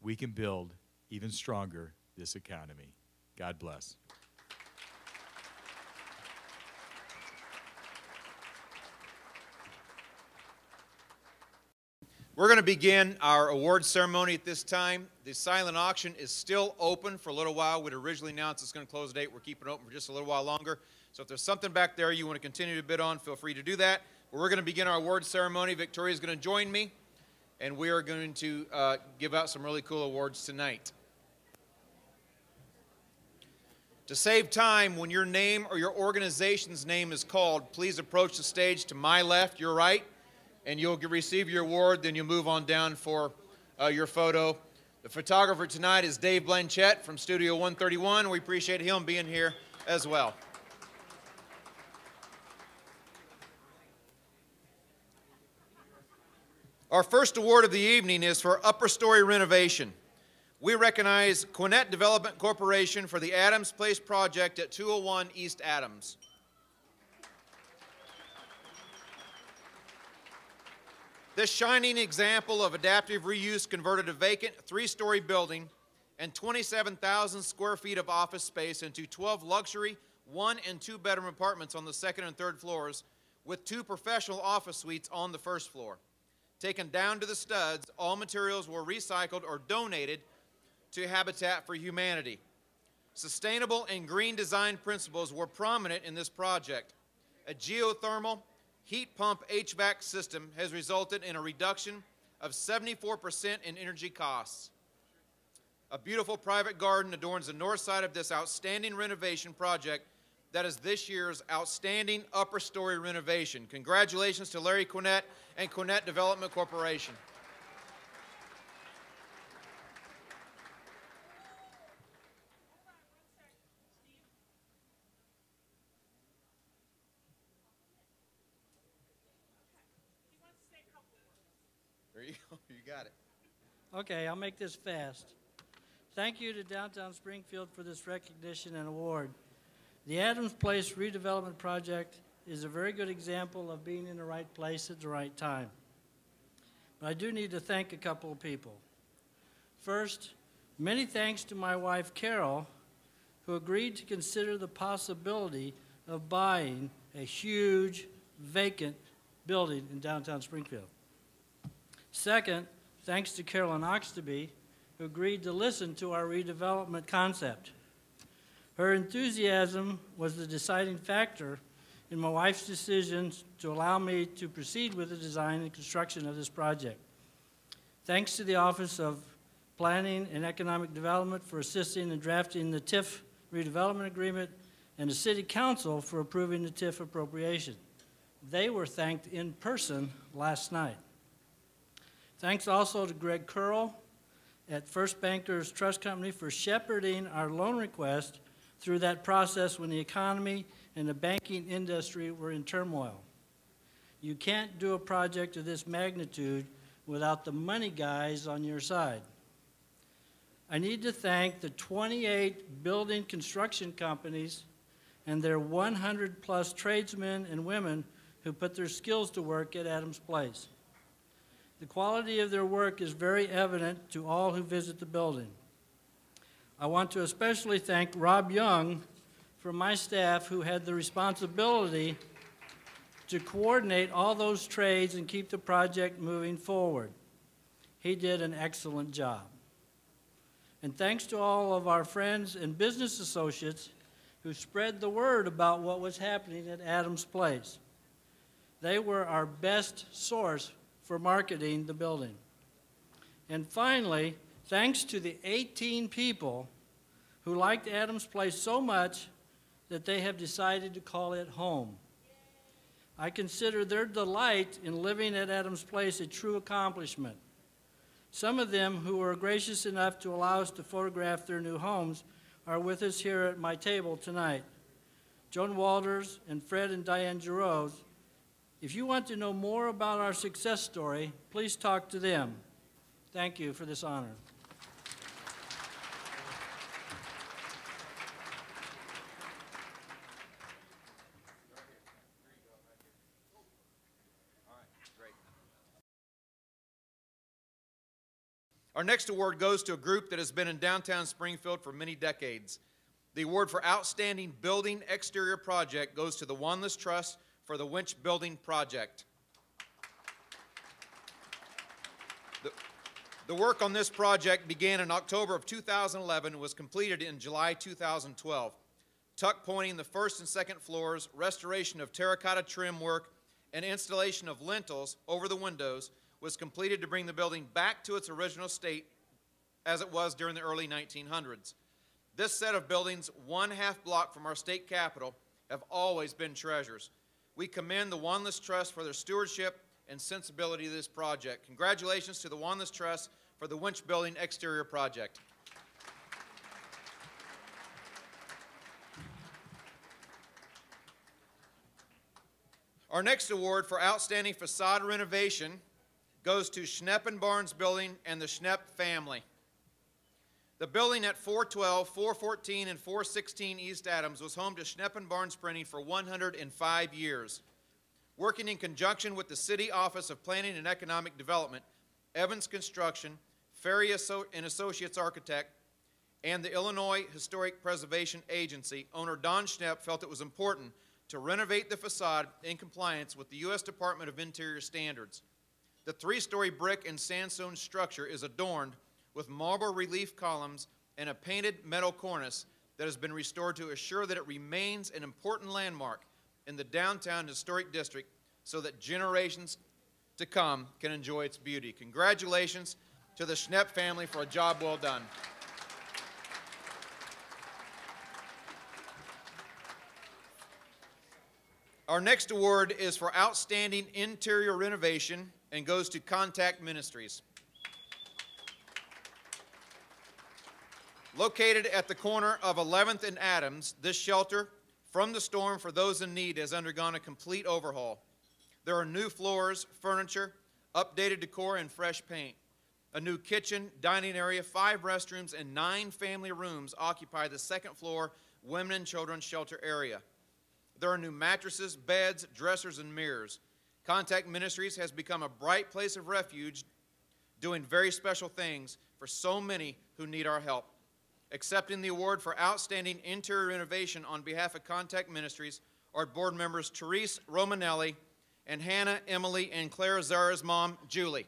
We can build even stronger this economy. God bless. We're going to begin our award ceremony at this time. The silent auction is still open for a little while. We'd originally announced it's going to close at 8. We're keeping it open for just a little while longer. So if there's something back there you want to continue to bid on, feel free to do that. But we're going to begin our award ceremony. Victoria is going to join me, and we are going to give out some really cool awards tonight. To save time, when your name or your organization's name is called, please approach the stage to my left, your right, and you'll receive your award. Then you'll move on down for your photo. The photographer tonight is Dave Blanchett from Studio 131. We appreciate him being here as well. Our first award of the evening is for upper story renovation. We recognize Quinette Development Corporation for the Adams Place project at 201 East Adams. This shining example of adaptive reuse converted a vacant 3-story building and 27,000 square feet of office space into 12 luxury 1- and 2-bedroom apartments on the 2nd and 3rd floors with 2 professional office suites on the 1st floor. Taken down to the studs, all materials were recycled or donated to Habitat for Humanity. Sustainable and green design principles were prominent in this project. A geothermal heat pump HVAC system has resulted in a reduction of 74% in energy costs. A beautiful private garden adorns the north side of this outstanding renovation project that is this year's outstanding upper story renovation. Congratulations to Larry Quinette and Quinette Development Corporation. There you go. You got it. Okay, I'll make this fast. Thank you to Downtown Springfield for this recognition and award. The Adams Place redevelopment project is a very good example of being in the right place at the right time. But I do need to thank a couple of people. First, many thanks to my wife, Carol, who agreed to consider the possibility of buying a huge vacant building in downtown Springfield. Second, thanks to Carolyn Oxtoby, who agreed to listen to our redevelopment concept. Her enthusiasm was the deciding factor in my wife's decision to allow me to proceed with the design and construction of this project. Thanks to the Office of Planning and Economic Development for assisting in drafting the TIF redevelopment agreement and the City Council for approving the TIF appropriation. They were thanked in person last night. Thanks also to Greg Curl at First Bankers Trust Company for shepherding our loan request through that process when the economy and the banking industry were in turmoil. You can't do a project of this magnitude without the money guys on your side. I need to thank the 28 building construction companies and their 100-plus tradesmen and women who put their skills to work at Adams Place. The quality of their work is very evident to all who visit the building. I want to especially thank Rob Young from my staff, who had the responsibility to coordinate all those trades and keep the project moving forward. He did an excellent job. And thanks to all of our friends and business associates who spread the word about what was happening at Adams Place. They were our best source for marketing the building. And finally, thanks to the 18 people who liked Adams Place so much that they have decided to call it home. I consider their delight in living at Adams Place a true accomplishment. Some of them who were gracious enough to allow us to photograph their new homes are with us here at my table tonight. Joan Walters and Fred and Diane Giroux. If you want to know more about our success story, please talk to them. Thank you for this honor. Our next award goes to a group that has been in downtown Springfield for many decades. The award for Outstanding Building Exterior Project goes to the Wanless Trust for the Winch Building Project. The work on this project began in October of 2011 and was completed in July 2012. Tuck pointing the first and second floors, restoration of terracotta trim work, and installation of lintels over the windows was completed to bring the building back to its original state as it was during the early 1900s. This set of buildings, one half block from our state capitol, have always been treasures. We commend the Wanless Trust for their stewardship and sensibility of this project. Congratulations to the Wanless Trust for the Winch Building Exterior Project. Our next award for Outstanding Facade Renovation goes to Schnepp and Barnes Building and the Schnepp family. The building at 412, 414, and 416 East Adams was home to Schnepp and Barnes Printing for 105 years. Working in conjunction with the City Office of Planning and Economic Development, Evans Construction, Ferry and Associates Architect, and the Illinois Historic Preservation Agency, owner Don Schnepp felt it was important to renovate the facade in compliance with the U.S. Department of Interior standards. The three-story brick and sandstone structure is adorned with marble relief columns and a painted metal cornice that has been restored to assure that it remains an important landmark in the downtown historic district so that generations to come can enjoy its beauty. Congratulations to the Schnepp family for a job well done. Our next award is for Outstanding Interior Renovation and goes to Contact Ministries. Located at the corner of 11th and Adams, this shelter from the storm for those in need has undergone a complete overhaul. There are new floors, furniture, updated decor, and fresh paint. A new kitchen, dining area, 5 restrooms, and 9 family rooms occupy the second floor women and children's shelter area. There are new mattresses, beds, dressers, and mirrors. Contact Ministries has become a bright place of refuge, doing very special things for so many who need our help. Accepting the award for Outstanding Interior Renovation on behalf of Contact Ministries are board members Therese Romanelli and Hannah, Emily, and Claire Zara's mom, Julie.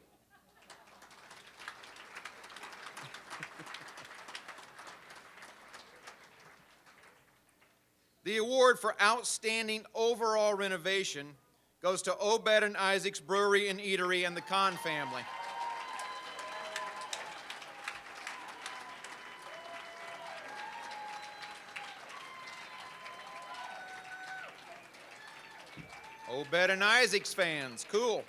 The award for outstanding overall renovation goes to Obed and Isaac's Brewery and Eatery and the Kahn family. Obed and Isaac's fans, cool.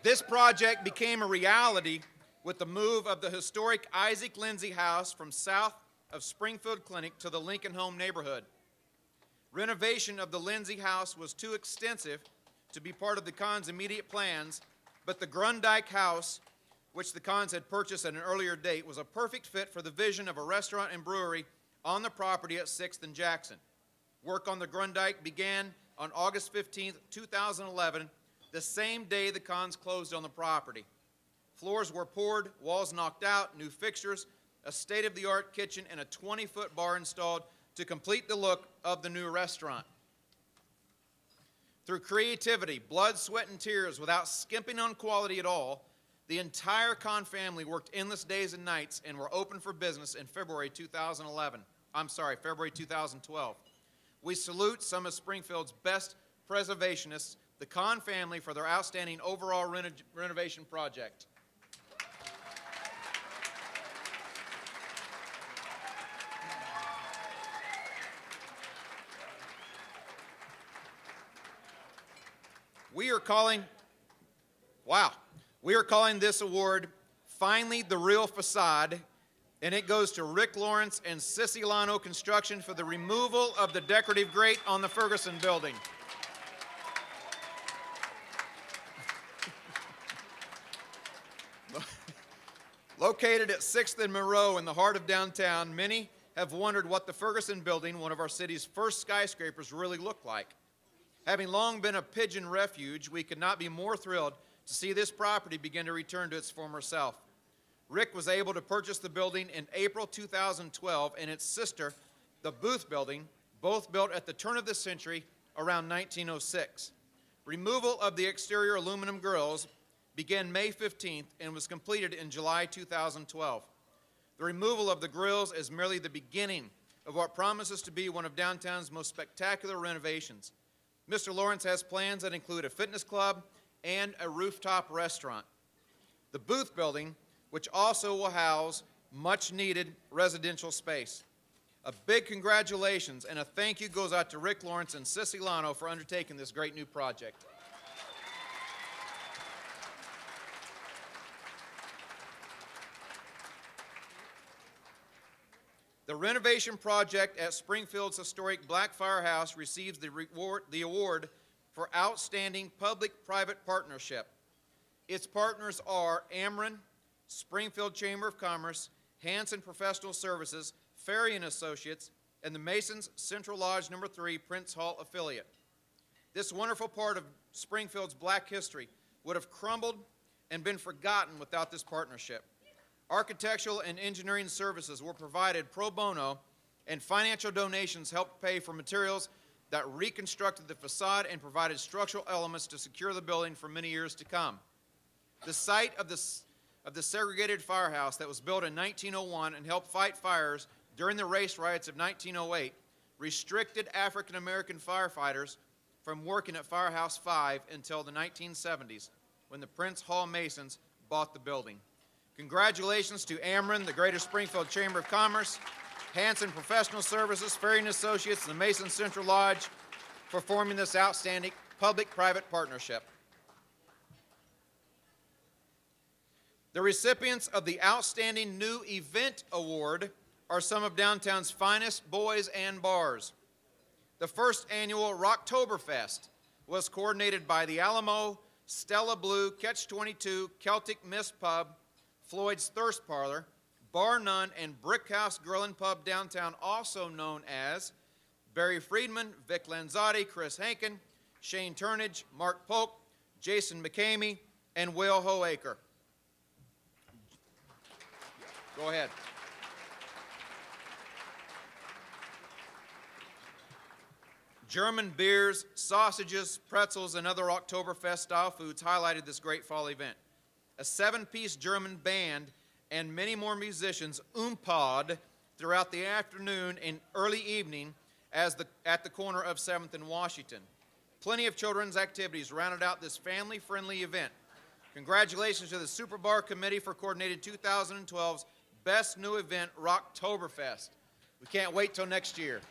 This project became a reality with the move of the historic Isaac Lindsay House from south of Springfield Clinic to the Lincoln Home neighborhood. Renovation of the Lindsay House was too extensive to be part of the Kahn's immediate plans, but the Grundyke House, which the Kahns had purchased at an earlier date, was a perfect fit for the vision of a restaurant and brewery on the property at 6th and Jackson. Work on the Grundyke began on August 15, 2011, the same day the Kahns closed on the property. Floors were poured, walls knocked out, new fixtures, a state-of-the-art kitchen, and a 20-foot bar installed to complete the look of the new restaurant. Through creativity, blood, sweat, and tears, without skimping on quality at all, the entire Kahn family worked endless days and nights and were open for business in February 2012. We salute some of Springfield's best preservationists, the Kahn family, for their outstanding overall renovation project. We are calling this award Finally the Real Facade, and it goes to Rick Lawrence and Sissy Lano Construction for the removal of the decorative grate on the Ferguson building. Located at 6th and Monroe in the heart of downtown, many have wondered what the Ferguson building, one of our city's first skyscrapers, really looked like. Having long been a pigeon refuge, we could not be more thrilled to see this property begin to return to its former self. Rick was able to purchase the building in April 2012 and its sister, the Booth Building, both built at the turn of the century around 1906. Removal of the exterior aluminum grills began May 15th and was completed in July 2012. The removal of the grills is merely the beginning of what promises to be one of downtown's most spectacular renovations. Mr. Lawrence has plans that include a fitness club and a rooftop restaurant. The Booth Building, which also will house much-needed residential space. A big congratulations and a thank you goes out to Rick Lawrence and Sissy Lano for undertaking this great new project. The renovation project at Springfield's historic Black Firehouse receives the award for Outstanding Public-Private Partnership. Its partners are Ameren, Springfield Chamber of Commerce, Hanson Professional Services, Ferry & Associates, and the Masons Central Lodge No. 3 Prince Hall affiliate. This wonderful part of Springfield's black history would have crumbled and been forgotten without this partnership. Architectural and engineering services were provided pro bono, and financial donations helped pay for materials that reconstructed the facade and provided structural elements to secure the building for many years to come. The site of the segregated firehouse that was built in 1901 and helped fight fires during the race riots of 1908 restricted African-American firefighters from working at Firehouse 5 until the 1970s, when the Prince Hall Masons bought the building. Congratulations to Ameren, the Greater Springfield Chamber of Commerce, Hanson Professional Services, Ferry & Associates, and the Mason Central Lodge for forming this outstanding public-private partnership. The recipients of the Outstanding New Event Award are some of downtown's finest boys and bars. The first annual Rocktoberfest was coordinated by the Alamo, Stella Blue, Catch-22, Celtic Mist Pub, Floyd's Thirst Parlor, Bar None, and Brickhouse Grill and Pub downtown, also known as Barry Friedman, Vic Lanzotti, Chris Hankin, Shane Turnage, Mark Polk, Jason McCamey, and Will Hoaker. Go ahead. German beers, sausages, pretzels, and other Oktoberfest-style foods highlighted this great fall event. A 7-piece German band and many more musicians oompawed throughout the afternoon and early evening at the corner of 7th and Washington. Plenty of children's activities rounded out this family-friendly event. Congratulations to the Super Bar Committee for coordinating 2012's Best New Event, Rocktoberfest. We can't wait till next year.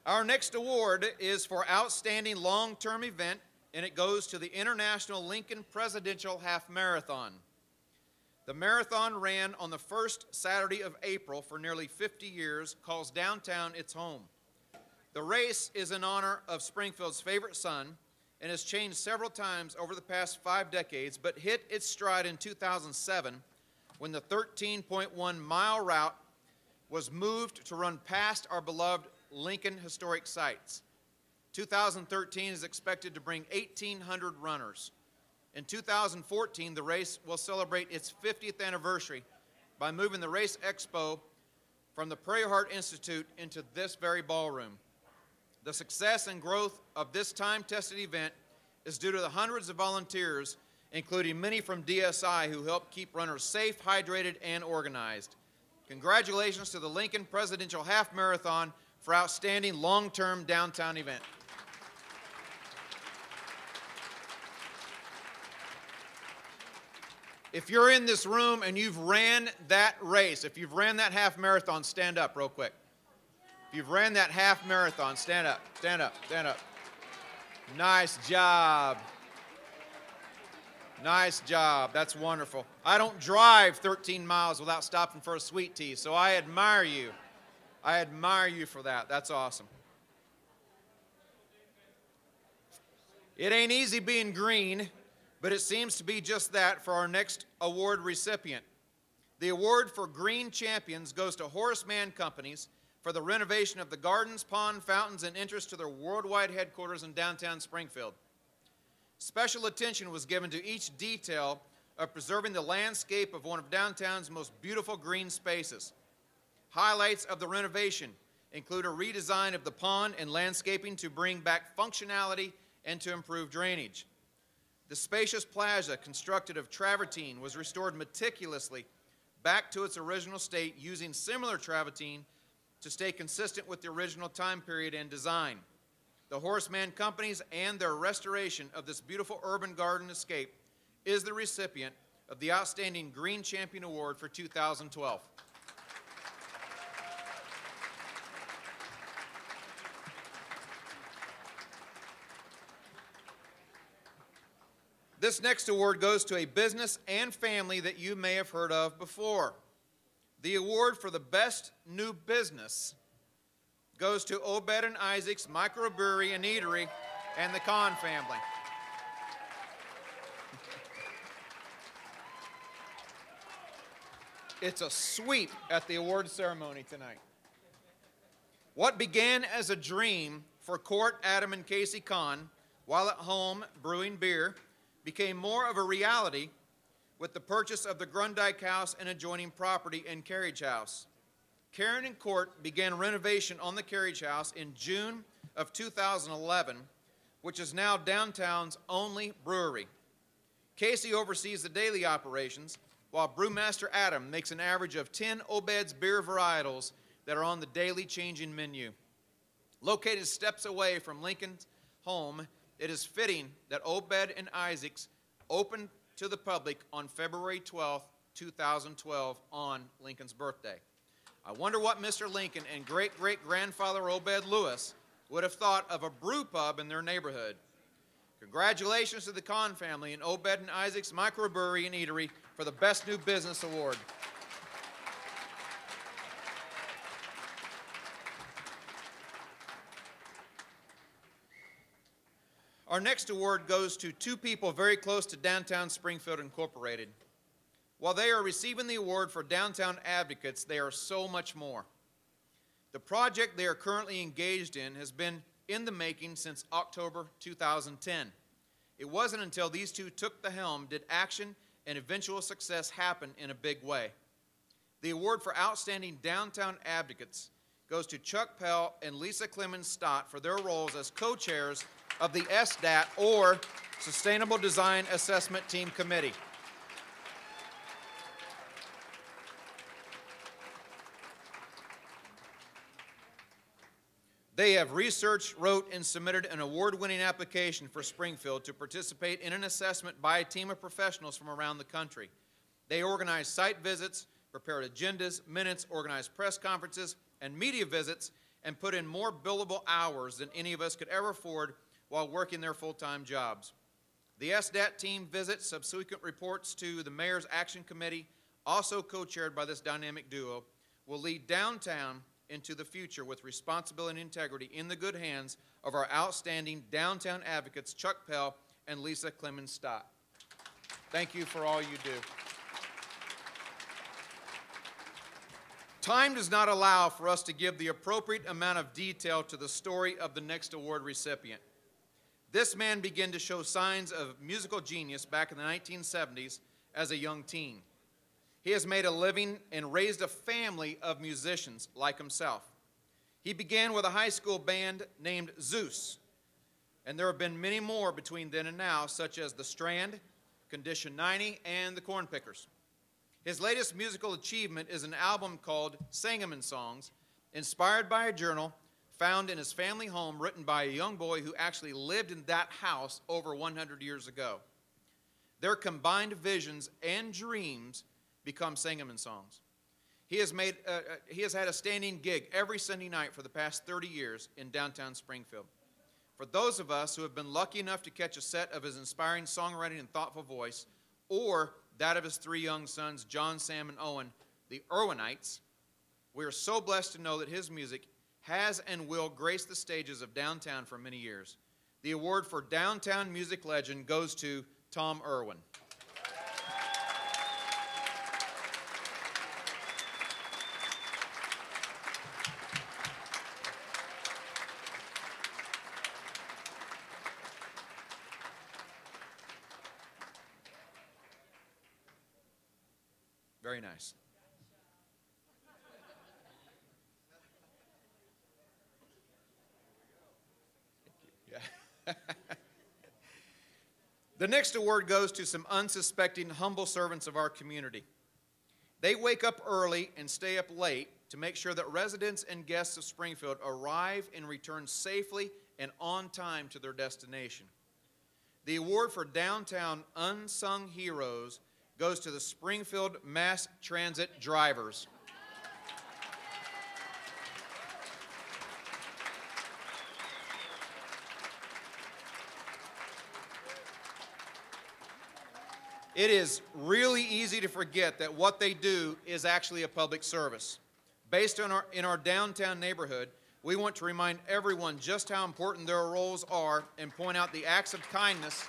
Our next award is for Outstanding Long-Term Event, and it goes to the International Lincoln Presidential Half Marathon. The marathon ran on the first Saturday of April for nearly 50 years, calls downtown its home. The race is in honor of Springfield's favorite son and has changed several times over the past 5 decades, but hit its stride in 2007 when the 13.1-mile route was moved to run past our beloved Lincoln historic sites. 2013 is expected to bring 1,800 runners. In 2014, the race will celebrate its 50th anniversary by moving the Race Expo from the Prairie Heart Institute into this very ballroom. The success and growth of this time-tested event is due to the hundreds of volunteers, including many from DSI, who help keep runners safe, hydrated, and organized. Congratulations to the Lincoln Presidential Half Marathon for outstanding long-term downtown event. If you're in this room and you've ran that race, if you've ran that half marathon, stand up real quick. If you've ran that half marathon, stand up, stand up, stand up. Nice job. Nice job. That's wonderful. I don't drive 13 miles without stopping for a sweet tea, so I admire you. I admire you for that. That's awesome. It ain't easy being green, but it seems to be just that for our next award recipient. The award for Green Champions goes to Horace Mann Companies for the renovation of the gardens, pond, fountains, and interest to their worldwide headquarters in downtown Springfield. Special attention was given to each detail of preserving the landscape of one of downtown's most beautiful green spaces. Highlights of the renovation include a redesign of the pond and landscaping to bring back functionality and to improve drainage. The spacious plaza, constructed of travertine, was restored meticulously back to its original state using similar travertine to stay consistent with the original time period and design. The Horace Mann Companies and their restoration of this beautiful urban garden escape is the recipient of the Outstanding Green Champion Award for 2012. This next award goes to a business and family that you may have heard of before. The award for the Best New Business goes to Obed and Isaac's Microbrewery and Eatery and the Kahn family. It's a sweep at the award ceremony tonight. What began as a dream for Court, Adam, and Casey Kahn while at home brewing beer became more of a reality with the purchase of the Grundyke House and adjoining property and carriage house. Karen and Court began renovation on the carriage house in June of 2011, which is now downtown's only brewery. Casey oversees the daily operations, while Brewmaster Adam makes an average of 10 Obed's beer varietals that are on the daily changing menu. Located steps away from Lincoln's home, it is fitting that Obed and Isaac's opened to the public on February 12, 2012, on Lincoln's birthday. I wonder what Mr. Lincoln and great-great-grandfather Obed Lewis would have thought of a brew pub in their neighborhood. Congratulations to the Kahn family and Obed and Isaac's Microbrewery and Eatery for the Best New Business Award. Our next award goes to two people very close to Downtown Springfield Incorporated. While they are receiving the award for Downtown Advocates, they are so much more. The project they are currently engaged in has been in the making since October 2010. It wasn't until these two took the helm did action and eventual success happen in a big way. The award for Outstanding Downtown Advocates goes to Chuck Pell and Lisa Clemens Stott for their roles as co-chairs of the SDAT, or Sustainable Design Assessment Team Committee. They have researched, wrote, and submitted an award-winning application for Springfield to participate in an assessment by a team of professionals from around the country. They organize site visits, prepared agendas, minutes, organized press conferences, and media visits, and put in more billable hours than any of us could ever afford while working their full-time jobs. The SDAT team visits, subsequent reports to the Mayor's Action Committee, also co-chaired by this dynamic duo, will lead downtown into the future with responsibility and integrity in the good hands of our outstanding downtown advocates, Chuck Pell and Lisa Clemens-Stott. Thank you for all you do. Time does not allow for us to give the appropriate amount of detail to the story of the next award recipient. This man began to show signs of musical genius back in the 1970s as a young teen. He has made a living and raised a family of musicians like himself. He began with a high school band named Zeus, and there have been many more between then and now, such as The Strand, Condition 90, and the Cornpickers. His latest musical achievement is an album called Sangamon Songs, inspired by a journal found in his family home written by a young boy who actually lived in that house over 100 years ago. Their combined visions and dreams become Sangamon Songs. He has had a standing gig every Sunday night for the past 30 years in downtown Springfield. For those of us who have been lucky enough to catch a set of his inspiring songwriting and thoughtful voice, or that of his three young sons, John, Sam, and Owen, the Irwinites, we are so blessed to know that his music has and will grace the stages of downtown for many years. The award for Downtown Music Legend goes to Tom Irwin. Very nice. Yeah. The next award goes to some unsuspecting, humble servants of our community. They wake up early and stay up late to make sure that residents and guests of Springfield arrive and return safely and on time to their destination. The award for Downtown Unsung Heroes goes to the Springfield Mass Transit drivers. It is really easy to forget that what they do is actually a public service. Based on in our downtown neighborhood, we want to remind everyone just how important their roles are and point out the acts of kindness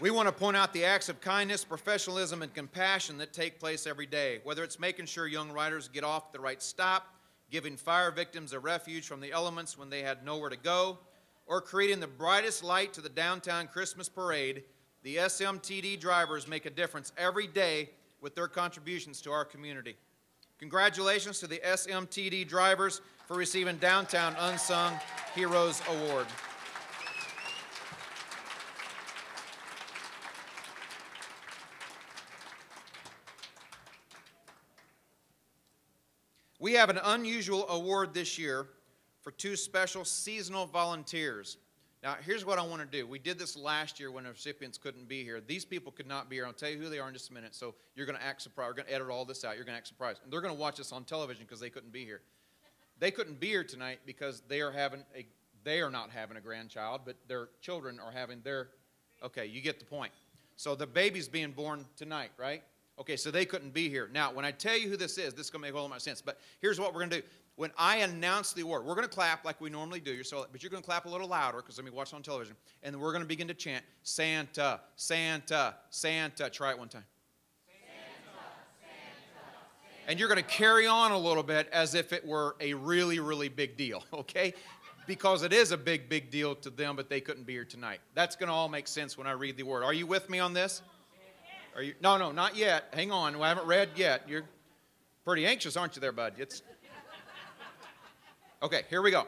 We want to point out the acts of kindness, professionalism, and compassion that take place every day, whether it's making sure young riders get off at the right stop, giving fire victims a refuge from the elements when they had nowhere to go, or creating the brightest light to the downtown Christmas parade. The SMTD drivers make a difference every day with their contributions to our community. Congratulations to the SMTD drivers for receiving Downtown Unsung Heroes Award. We have an unusual award this year for two special seasonal volunteers. Now, here's what I want to do. We did this last year when the recipients couldn't be here. These people could not be here. I'll tell you who they are in just a minute, so you're going to act surprised. We're going to edit all this out. You're going to act surprised. And they're going to watch this on television because they couldn't be here. They couldn't be here tonight because they are not having a grandchild, but their children are having their, okay, you get the point. So the baby's being born tonight, right? Okay, so they couldn't be here. Now, when I tell you who this is going to make all my sense. But here's what we're going to do. When I announce the award, we're going to clap like we normally do, but you're going to clap a little louder because let me watch it on television. And then we're going to begin to chant, Santa, Santa, Santa. Try it one time. Santa, Santa, Santa. And you're going to carry on a little bit as if it were a really, really big deal, okay? Because it is a big, big deal to them, but they couldn't be here tonight. That's going to all make sense when I read the award. Are you with me on this? Are you? No, not yet. Hang on. I haven't read yet. You're pretty anxious, aren't you there, bud? Okay, here we go.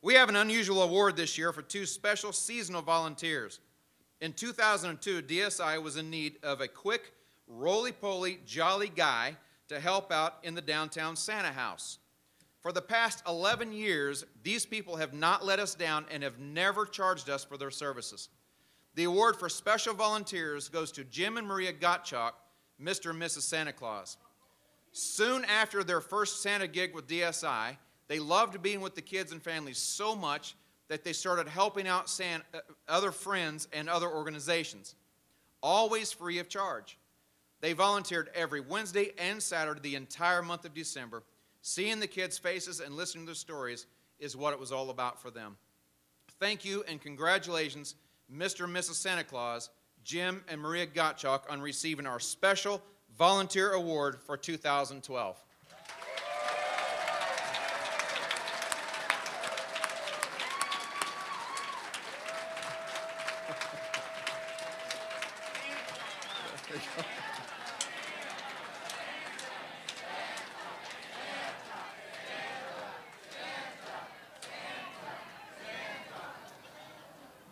We have an unusual award this year for 2 special seasonal volunteers. In 2002, DSI was in need of a quick, roly-poly, jolly guy to help out in the downtown Santa house. For the past 11 years, these people have not let us down and have never charged us for their services. The award for special volunteers goes to Jim and Maria Gottschalk, Mr. and Mrs. Santa Claus. Soon after their first Santa gig with DSI, they loved being with the kids and families so much that they started helping out other friends and other organizations, always free of charge. They volunteered every Wednesday and Saturday the entire month of December. Seeing the kids' faces and listening to their stories is what it was all about for them. Thank you and congratulations, Mr. and Mrs. Santa Claus, Jim and Maria Gottschalk, on receiving our special volunteer award for 2012.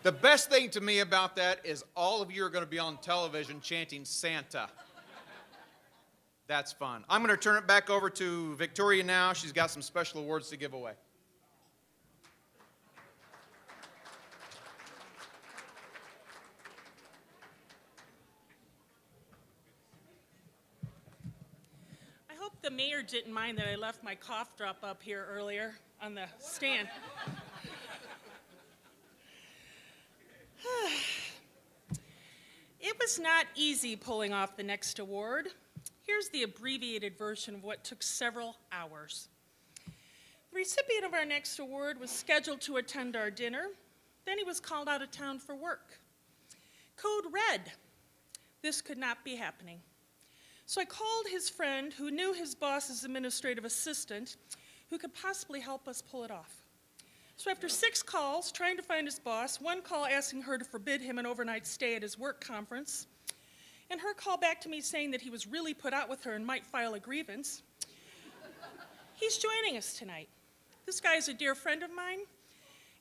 The best thing to me about that is all of you are going to be on television chanting Santa. That's fun. I'm going to turn it back over to Victoria now. She's got some special awards to give away. I hope the mayor didn't mind that I left my cough drop up here earlier on the stand. It was not easy pulling off the next award. Here's the abbreviated version of what took several hours. The recipient of our next award was scheduled to attend our dinner. Then he was called out of town for work. Code red. This could not be happening. So I called his friend who knew his boss's administrative assistant who could possibly help us pull it off. So after 6 calls trying to find his boss, 1 call asking her to forbid him an overnight stay at his work conference, and her call back to me saying that he was really put out with her and might file a grievance, he's joining us tonight. This guy is a dear friend of mine,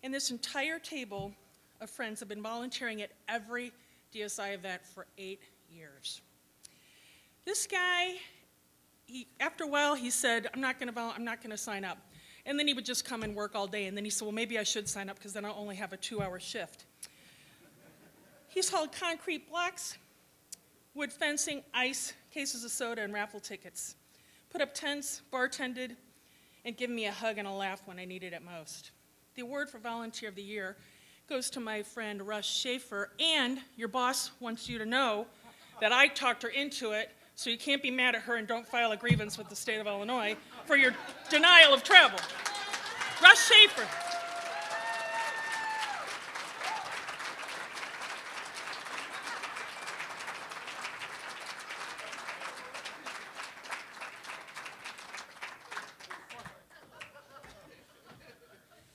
and this entire table of friends have been volunteering at every DSI event for 8 years. This guy, after a while, he said, I'm not going to sign up. And then he would just come and work all day. And then he said, well, maybe I should sign up because then I'll only have a 2-hour shift. He's hauled concrete blocks, wood fencing, ice, cases of soda, and raffle tickets. Put up tents, bartended, and given me a hug and a laugh when I needed it most. The award for Volunteer of the Year goes to my friend Russ Schaefer, and your boss wants you to know that I talked her into it, so you can't be mad at her and don't file a grievance with the state of Illinois for your denial of travel. Russ Schaefer.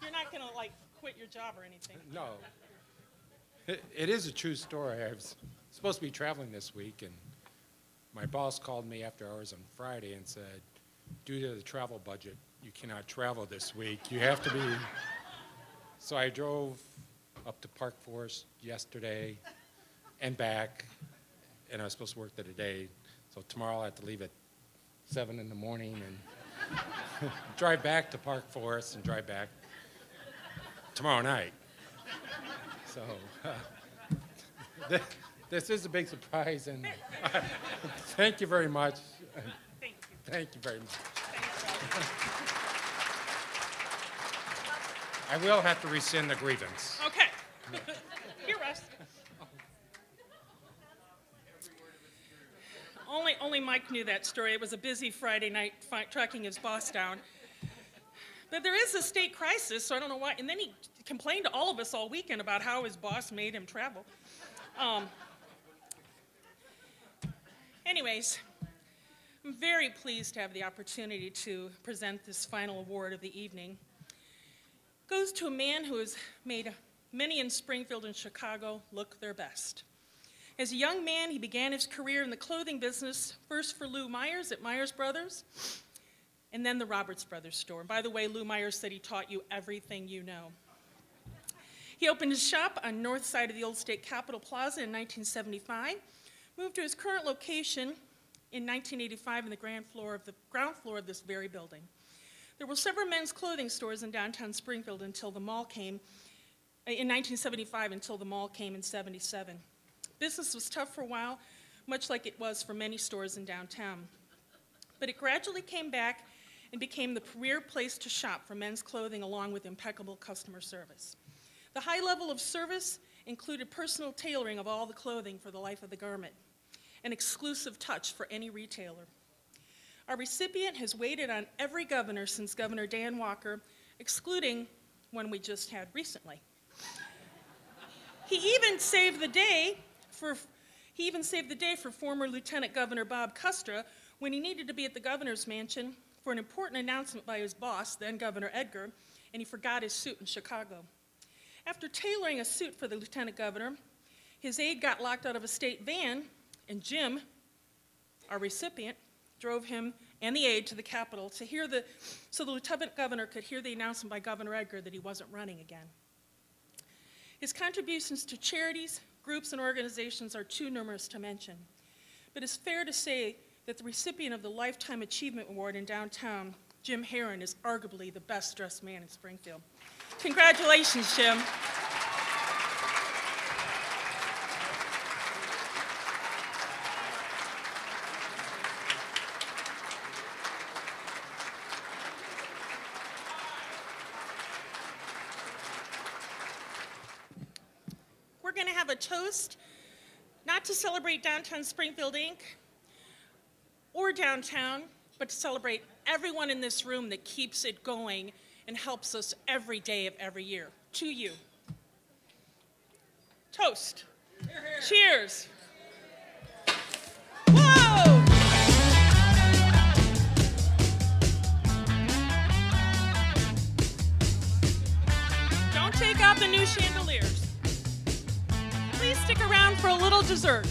You're not going to, like, quit your job or anything. No. It is a true story. I was supposed to be traveling this week, and my boss called me after hours on Friday and said, due to the travel budget, you cannot travel this week. You have to be. So I drove up to Park Forest yesterday and back, and I was supposed to work there today. So tomorrow I have to leave at 7 in the morning and drive back to Park Forest and drive back tomorrow night. So this is a big surprise, and thank you very much. Thank you. Thank you very much. I will have to rescind the grievance. Okay. Here, Russ. Only Mike knew that story. It was a busy Friday night tracking his boss down. But there is a state crisis, so I don't know why. And then he complained to all of us all weekend about how his boss made him travel. Anyways, I'm very pleased to have the opportunity to present this final award of the evening. It goes to a man who has made many in Springfield and Chicago look their best. As a young man, he began his career in the clothing business, first for Lou Myers at Myers Brothers. and then the Roberts Brothers store. And by the way, Lou Myers said he taught you everything you know. He opened his shop on the north side of the old State Capitol Plaza in 1975, moved to his current location in 1985 in the ground floor of this very building. There were several men's clothing stores in downtown Springfield until the mall came in 1975 until the mall came in 77. Business was tough for a while, much like it was for many stores in downtown. But it gradually came back and became the premier place to shop for men's clothing along with impeccable customer service. The high level of service included personal tailoring of all the clothing for the life of the garment, an exclusive touch for any retailer. Our recipient has waited on every governor since Governor Dan Walker, excluding one we just had recently. He even saved the day for former Lieutenant Governor Bob Custra when he needed to be at the governor's mansion for an important announcement by his boss, then Governor Edgar, and he forgot his suit in Chicago. After tailoring a suit for the lieutenant governor, his aide got locked out of a state van, and Jim, our recipient, drove him and the aide to the Capitol so the lieutenant governor could hear the announcement by Governor Edgar that he wasn't running again. His contributions to charities, groups, and organizations are too numerous to mention, but it's fair to say that the recipient of the Lifetime Achievement Award in downtown, Jim Heron, is arguably the best dressed man in Springfield. Congratulations, Jim. We're going to have a toast, not to celebrate Downtown Springfield, Inc., or downtown, but to celebrate everyone in this room that keeps it going and helps us every day of every year. To you. Toast. Hear, hear. Cheers. Whoa! Don't take out the new chandeliers. Please stick around for a little dessert.